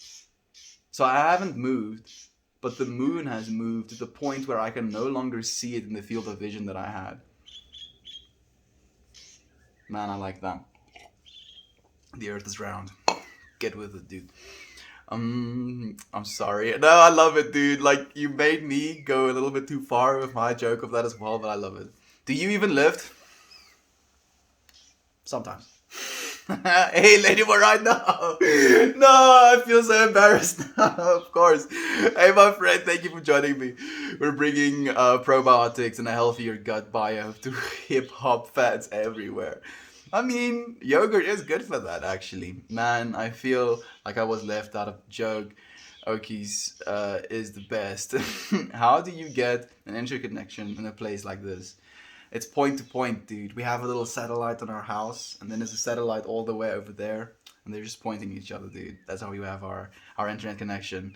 So I haven't moved, but the moon has moved to the point where I can no longer see it in the field of vision that I had. Man, I like that. The earth is round. Get with it, dude. I'm sorry. No, I love it, dude. Like, you made me go a little bit too far with my joke of that as well, but I love it. Do you even lift? Sometimes. Hey, Lady Mariah, no! No, I feel so embarrassed now, of course. Hey, my friend, thank you for joining me. We're bringing probiotics and a healthier gut bio to hip-hop fans everywhere. I mean, yogurt is good for that, actually. Man, I feel like I was left out of joke. Okies is the best. How do you get an interconnection in a place like this? It's point to point, dude. We have a little satellite on our house, and then there's a satellite all the way over there, and they're just pointing at each other, dude. That's how we have our internet connection.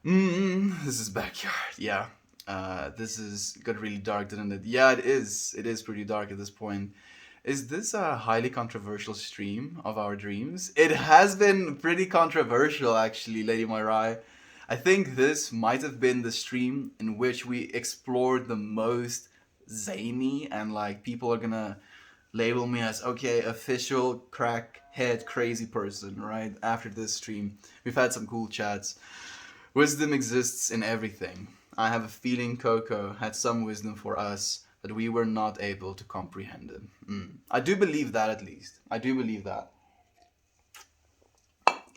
This is backyard, yeah. This is got really dark, didn't it? Yeah, it is. It is pretty dark at this point. Is this a highly controversial stream of our dreams? It has been pretty controversial, actually, Lady Moirai. I think this might have been the stream in which we explored the most zany, and like people are gonna label me as okay, official crackhead crazy person, right? After this stream, we've had some cool chats. Wisdom exists in everything. I have a feeling Coco had some wisdom for us that we were not able to comprehend it. I do believe that, at least. I do believe that.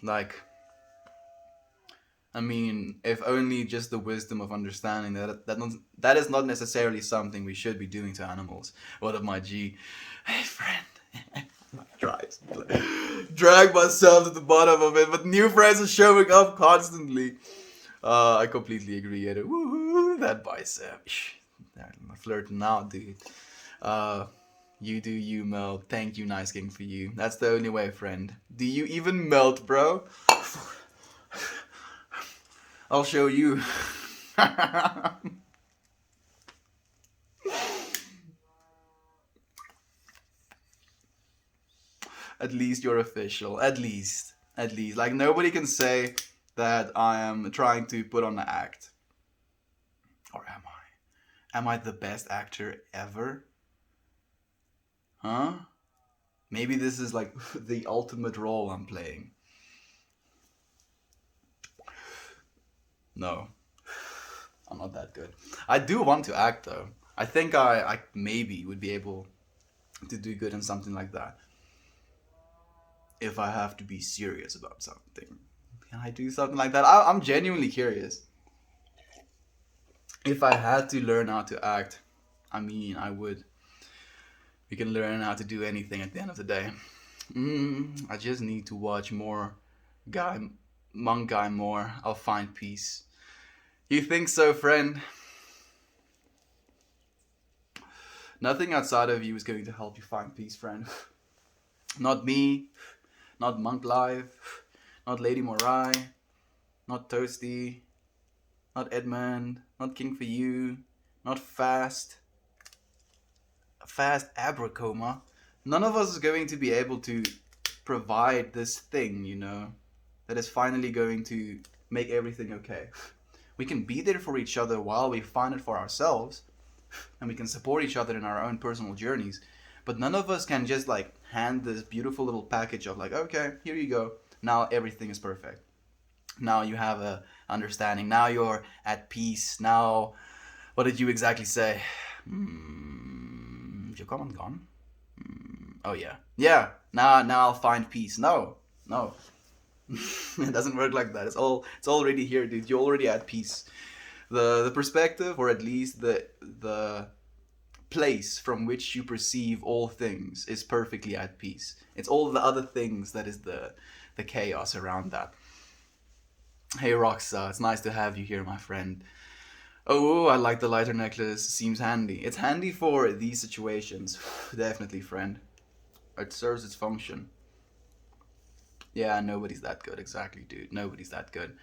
Like, I mean, if only just the wisdom of understanding that is not necessarily something we should be doing to animals. What up, my G? Hey, friend. Drag myself to the bottom of it, but new friends are showing up constantly. I completely agree. Woohoo, that bicep. I'm flirting now, dude. You do you, Mel. Thank you, Nice King, for you. That's the only way, friend. Do you even melt, bro? I'll show you. At least you're official. At least. Like, nobody can say that I am trying to put on an act. Or am I? Am I the best actor ever? Huh? Maybe this is like the ultimate role I'm playing. No. I'm not that good. I do want to act, though. I think I maybe would be able to do good in something like that. If I have to be serious about something. Can I do something like that? I'm genuinely curious. If I had to learn how to act, I mean, I would. We can learn how to do anything at the end of the day. I just need to watch more Monk Guy more. I'll find peace. You think so, friend? Nothing outside of you is going to help you find peace, friend. Not me, not Monk Live, not Lady Morai, not Toasty, not Edmund, not King for You, not Fast Abracoma. None of us is going to be able to provide this thing, you know, that is finally going to make everything okay. We can be there for each other while we find it for ourselves, and we can support each other in our own personal journeys, but none of us can just like hand this beautiful little package of like, okay, here you go, now everything is perfect. Now you have understanding. Now you're at peace. Now, what did you exactly say? Is your comment gone? Oh yeah, yeah. Now I'll find peace. No, no, it doesn't work like that. It's already here, dude. You're already at peace. The perspective, or at least the place from which you perceive all things, is perfectly at peace. It's all the other things that is the chaos around that. Hey Roxa, it's nice to have you here, my friend. Oh, I like the lighter necklace. Seems handy. It's handy for these situations. Definitely, friend. It serves its function. Yeah, nobody's that good. Exactly, dude. Nobody's that good.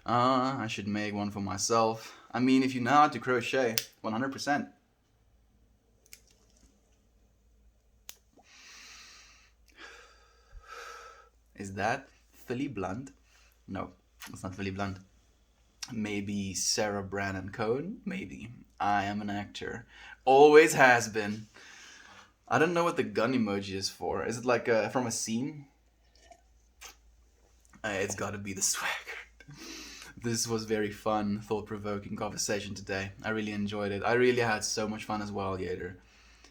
I should make one for myself. I mean, if you know how to crochet, 100%. Is that Philly Blunt? No, it's not Philly Blunt. Maybe Sarah Brandon Cohen? Maybe. I am an actor. Always has been. I don't know what the gun emoji is for. Is it like from a scene? It's gotta be the swagger. This was very fun, thought-provoking conversation today. I really enjoyed it. I really had so much fun as well, Yader.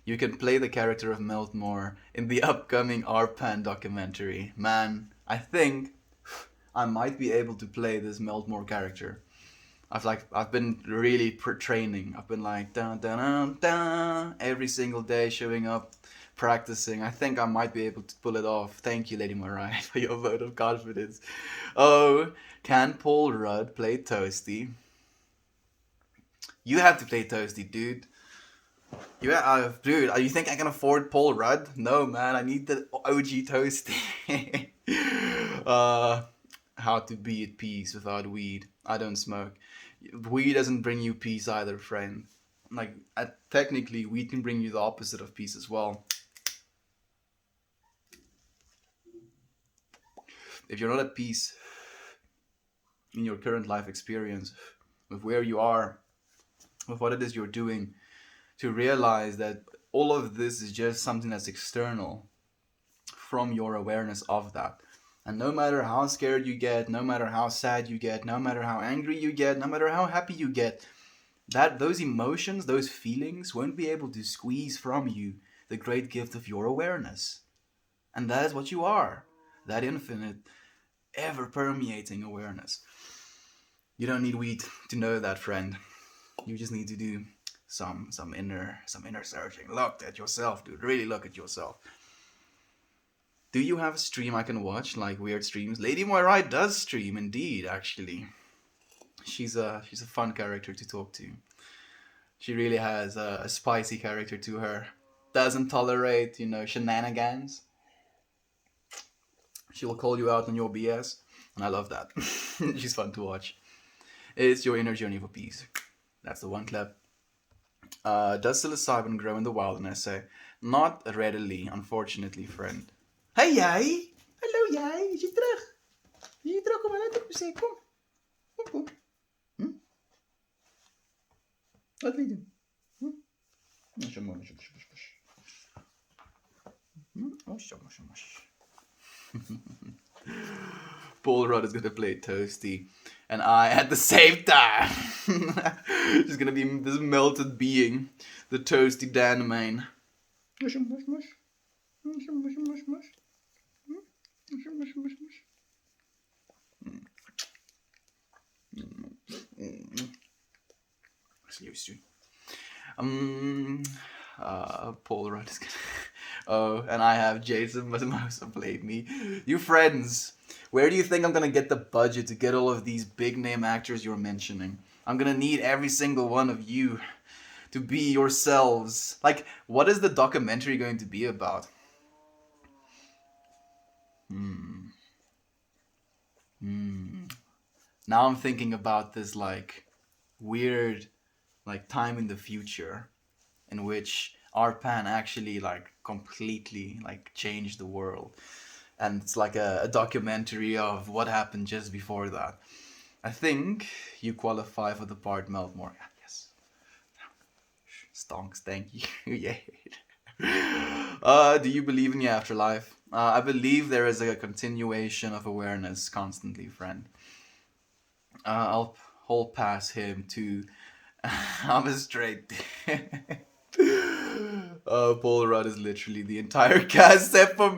You can play the character of Meltmore in the upcoming Arpan documentary. Man, I think I might be able to play this Meltmore character. I've been really training. I've been like dun dun dun dun every single day, showing up, practicing. I think I might be able to pull it off. Thank you, Lady Mariah, for your vote of confidence. Oh, can Paul Rudd play Toasty? You have to play Toasty, dude. Dude, you think I can afford Paul Rudd? No, man, I need the OG Toasty. How to be at peace without weed. I don't smoke. Weed doesn't bring you peace either, friend. Like, technically, weed can bring you the opposite of peace as well. If you're not at peace in your current life experience, with where you are, with what it is you're doing, to realize that all of this is just something that's external from your awareness of that. And no matter how scared you get, no matter how sad you get, no matter how angry you get, no matter how happy you get, that those emotions, those feelings won't be able to squeeze from you the great gift of your awareness. And that is what you are. That infinite, ever permeating awareness. You don't need weed to know that, friend. You just need to do some inner searching. Look at yourself, dude. Really look at yourself. Do you have a stream I can watch, like weird streams? Lady Moirai does stream, indeed, actually. She's a fun character to talk to. She really has a spicy character to her. Doesn't tolerate, shenanigans. She'll call you out on your BS, and I love that. She's fun to watch. It's your inner journey for peace. That's the one clap. Does psilocybin grow in the wild? And I say, not readily, unfortunately, friend. Hey jij! Hallo jij, is je terug? Is je terug? Kom maar uit op de kom. Kom. Wat wil je doen? Paul Rudd is gonna play Toasty, and I at the same time. She's gonna be this melted being, the Toasty Danimane. Paul Rudd is gonna. Oh, and I have Jason Mimosa played me. You friends, where do you think I'm gonna get the budget to get all of these big name actors you're mentioning? I'm gonna need every single one of you to be yourselves. Like, what is the documentary going to be about? Now I'm thinking about this like weird like time in the future in which Arpan actually like completely like changed the world, and it's like a documentary of what happened just before that. I think you qualify for the part Meltmore. Yes. Stonks, thank you. Yeah. Do you believe in the afterlife? I believe there is a continuation of awareness constantly, friend. I'll hold past him to I'm a straight. Paul Rudd is literally the entire cast except for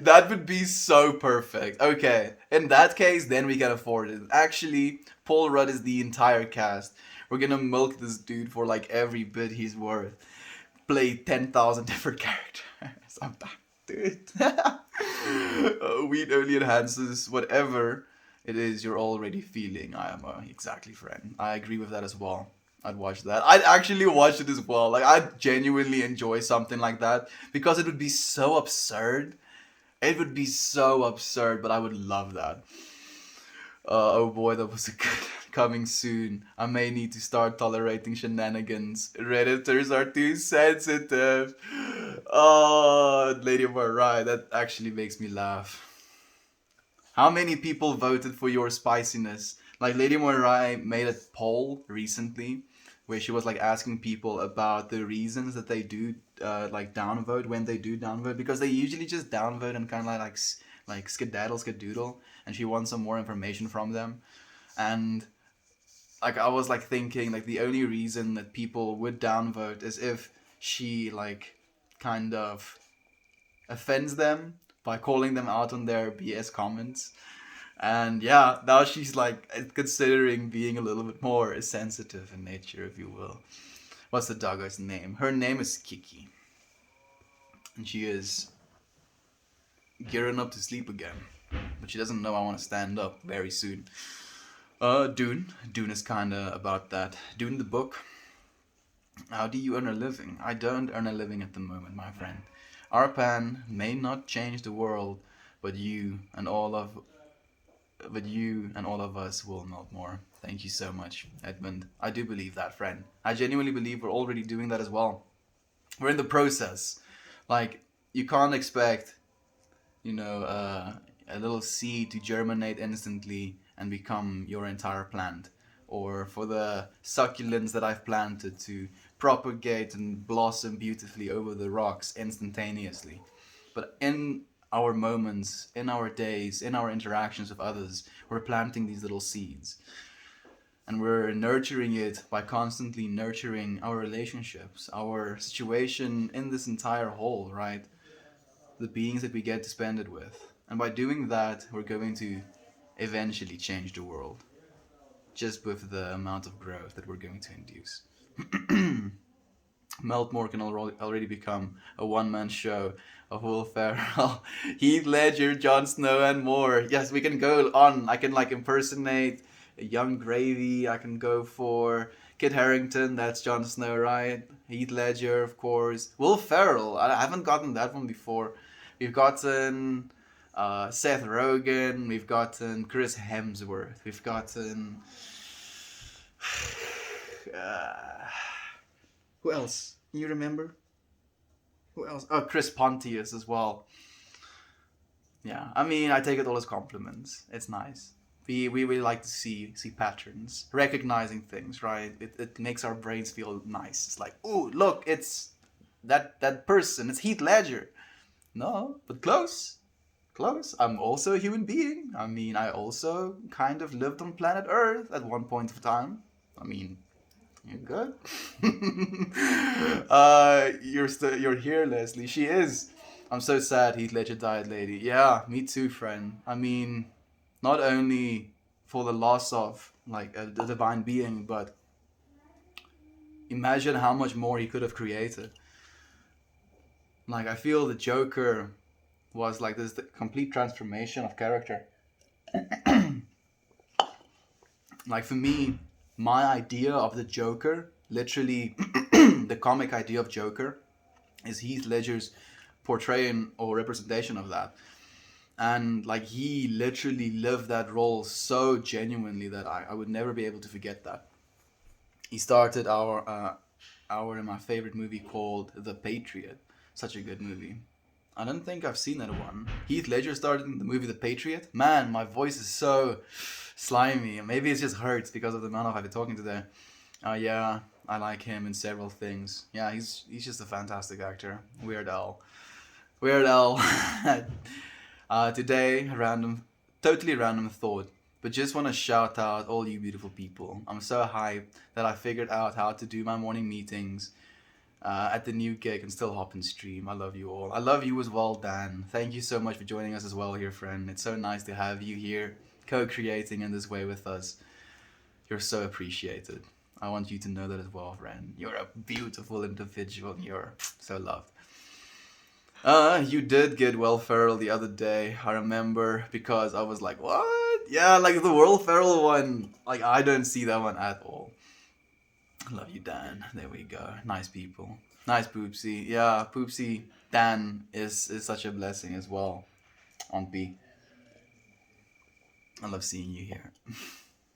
that would be so perfect. Okay, in that case, then we can afford it. Actually, Paul Rudd is the entire cast. We're gonna milk this dude for like every bit he's worth. Play 10,000 different characters. I'm back, dude. Weed only enhances whatever it is you're already feeling. I am exactly, friend. I agree with that as well. I'd watch that. I'd actually watch it as well. Like, I'd genuinely enjoy something like that because it would be so absurd. It would be so absurd, but I would love that. Oh boy, that was a good coming soon. I may need to start tolerating shenanigans. Redditors are too sensitive. Oh, Lady Mariah, that actually makes me laugh. How many people voted for your spiciness? Like Lady Moirai made a poll recently where she was like asking people about the reasons that they do like downvote when they do downvote because they usually just downvote and kind of like skedaddle skedoodle and she wants some more information from them and like I was like thinking like the only reason that people would downvote is if she like kind of offends them by calling them out on their BS comments. And yeah, now she's like considering being a little bit more sensitive in nature, if you will. What's the doggo's name? Her name is Kiki. And she is gearing up to sleep again. But she doesn't know I want to stand up very soon. Dune. Dune is kinda about that. Dune the book. How do you earn a living? I don't earn a living at the moment, my friend. Our pan may not change the world, but you and all of us will melt more. Thank you so much, Edmund. I do believe that, friend. I genuinely believe we're already doing that as well. We're in the process. Like, you can't expect, a little seed to germinate instantly and become your entire plant. Or for the succulents that I've planted to propagate and blossom beautifully over the rocks instantaneously. But in our moments, in our days, in our interactions with others, we're planting these little seeds. And we're nurturing it by constantly nurturing our relationships, our situation in this entire whole, right? The beings that we get to spend it with. And by doing that, we're going to eventually change the world. Just with the amount of growth that we're going to induce. Meltmore can already become a one-man show of Will Ferrell, Heath Ledger, Jon Snow, and more. Yes, we can go on. I can like impersonate a young Gravy. I can go for Kit Harington. That's Jon Snow, right? Heath Ledger, of course. Will Ferrell. I haven't gotten that one before. We've gotten Seth Rogen. We've gotten Chris Hemsworth. We've gotten. Who else? Can you remember? Who else? Oh, Chris Pontius as well. Yeah, I mean, I take it all as compliments. It's nice. We like to see patterns, recognizing things, right? It makes our brains feel nice. It's like, ooh, look, it's that person. It's Heath Ledger. No, but close. Close. I'm also a human being. I mean, I also kind of lived on planet Earth at one point of time. I mean, you're good. You're here, Leslie. She is. I'm so sad Heath Ledger died, lady. Yeah, me too, friend. I mean, not only for the loss of like a divine being, but imagine how much more he could have created. Like I feel the Joker was like this complete transformation of character. Like for me, my idea of the Joker, literally the comic idea of Joker, is Heath Ledger's portraying or representation of that. And like he literally lived that role so genuinely that I would never be able to forget that. He started our in my favorite movie called The Patriot. Such a good movie. I don't think I've seen that one. Heath Ledger started in the movie The Patriot. Man, my voice is so slimy. Maybe it just hurts because of the amount of I've been talking today. Yeah, I like him in several things. Yeah, he's just a fantastic actor. Weird Al. Weird Al. Today, totally random thought. but just want to shout out all you beautiful people. I'm so hyped that I figured out how to do my morning meetings at the new gig and still hop and stream. I love you all. I love you as well, Dan. Thank you so much for joining us as well here, friend. It's so nice to have you here, co-creating in this way with us. You're so appreciated. I want you to know that as well, friend. You're a beautiful individual. You're so loved. You did get Will Ferrell the other day. I remember because I was like, what? Yeah, like the Will Ferrell one. Like I don't see that one at all. Love you, Dan. There we go. Nice people. Nice Poopsie. Yeah, Poopsie. Dan is such a blessing as well. On B. I love seeing you here.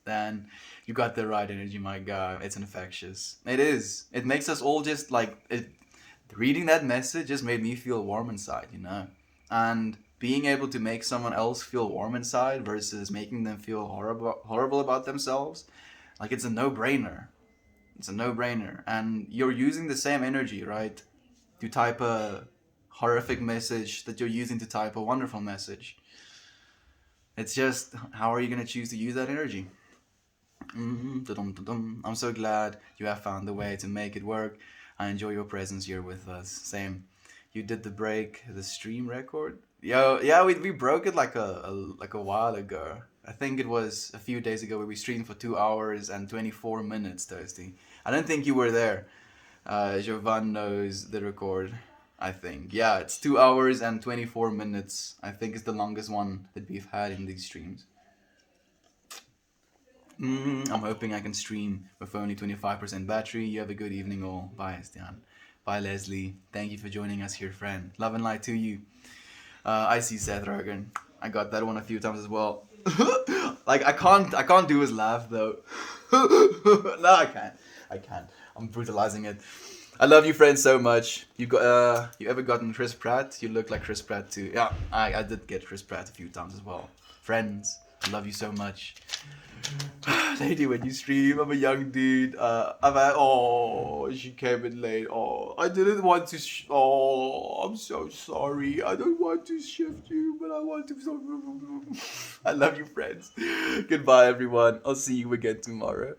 Dan, you got the right energy, my guy. It's infectious. It is. It makes us all just like it. Reading that message just made me feel warm inside, you know? And being able to make someone else feel warm inside versus making them feel horrible about themselves, like it's a no-brainer. It's a no-brainer. And you're using the same energy, right? To type a horrific message that you're using to type a wonderful message. It's just, how are you going to choose to use that energy? I'm so glad you have found a way to make it work. I enjoy your presence here with us. Same. You did the stream record? Yo, yeah, we broke it like a while ago. I think it was a few days ago where we streamed for 2 hours and 24 minutes, Toasty. I don't think you were there. Jovan knows the record, I think. Yeah, it's 2 hours and 24 minutes. I think it's the longest one that we've had in these streams. I'm hoping I can stream with only 25% battery. You have a good evening all. Bye, Estian. Bye, Leslie. Thank you for joining us here, friend. Love and light to you. I see Seth Rogen. I got that one a few times as well. Like I can't do his laugh though. No, I can't. I'm brutalizing it. I love you, friend, so much. You ever gotten Chris Pratt? You look like Chris Pratt too. Yeah, I did get Chris Pratt a few times as well. Friends, I love you so much. Lady, when you stream, I'm a young dude. She came in late. Oh, I didn't want to. I'm so sorry. I don't want to shift you, but I want to. I love you, friends. Goodbye, everyone. I'll see you again tomorrow.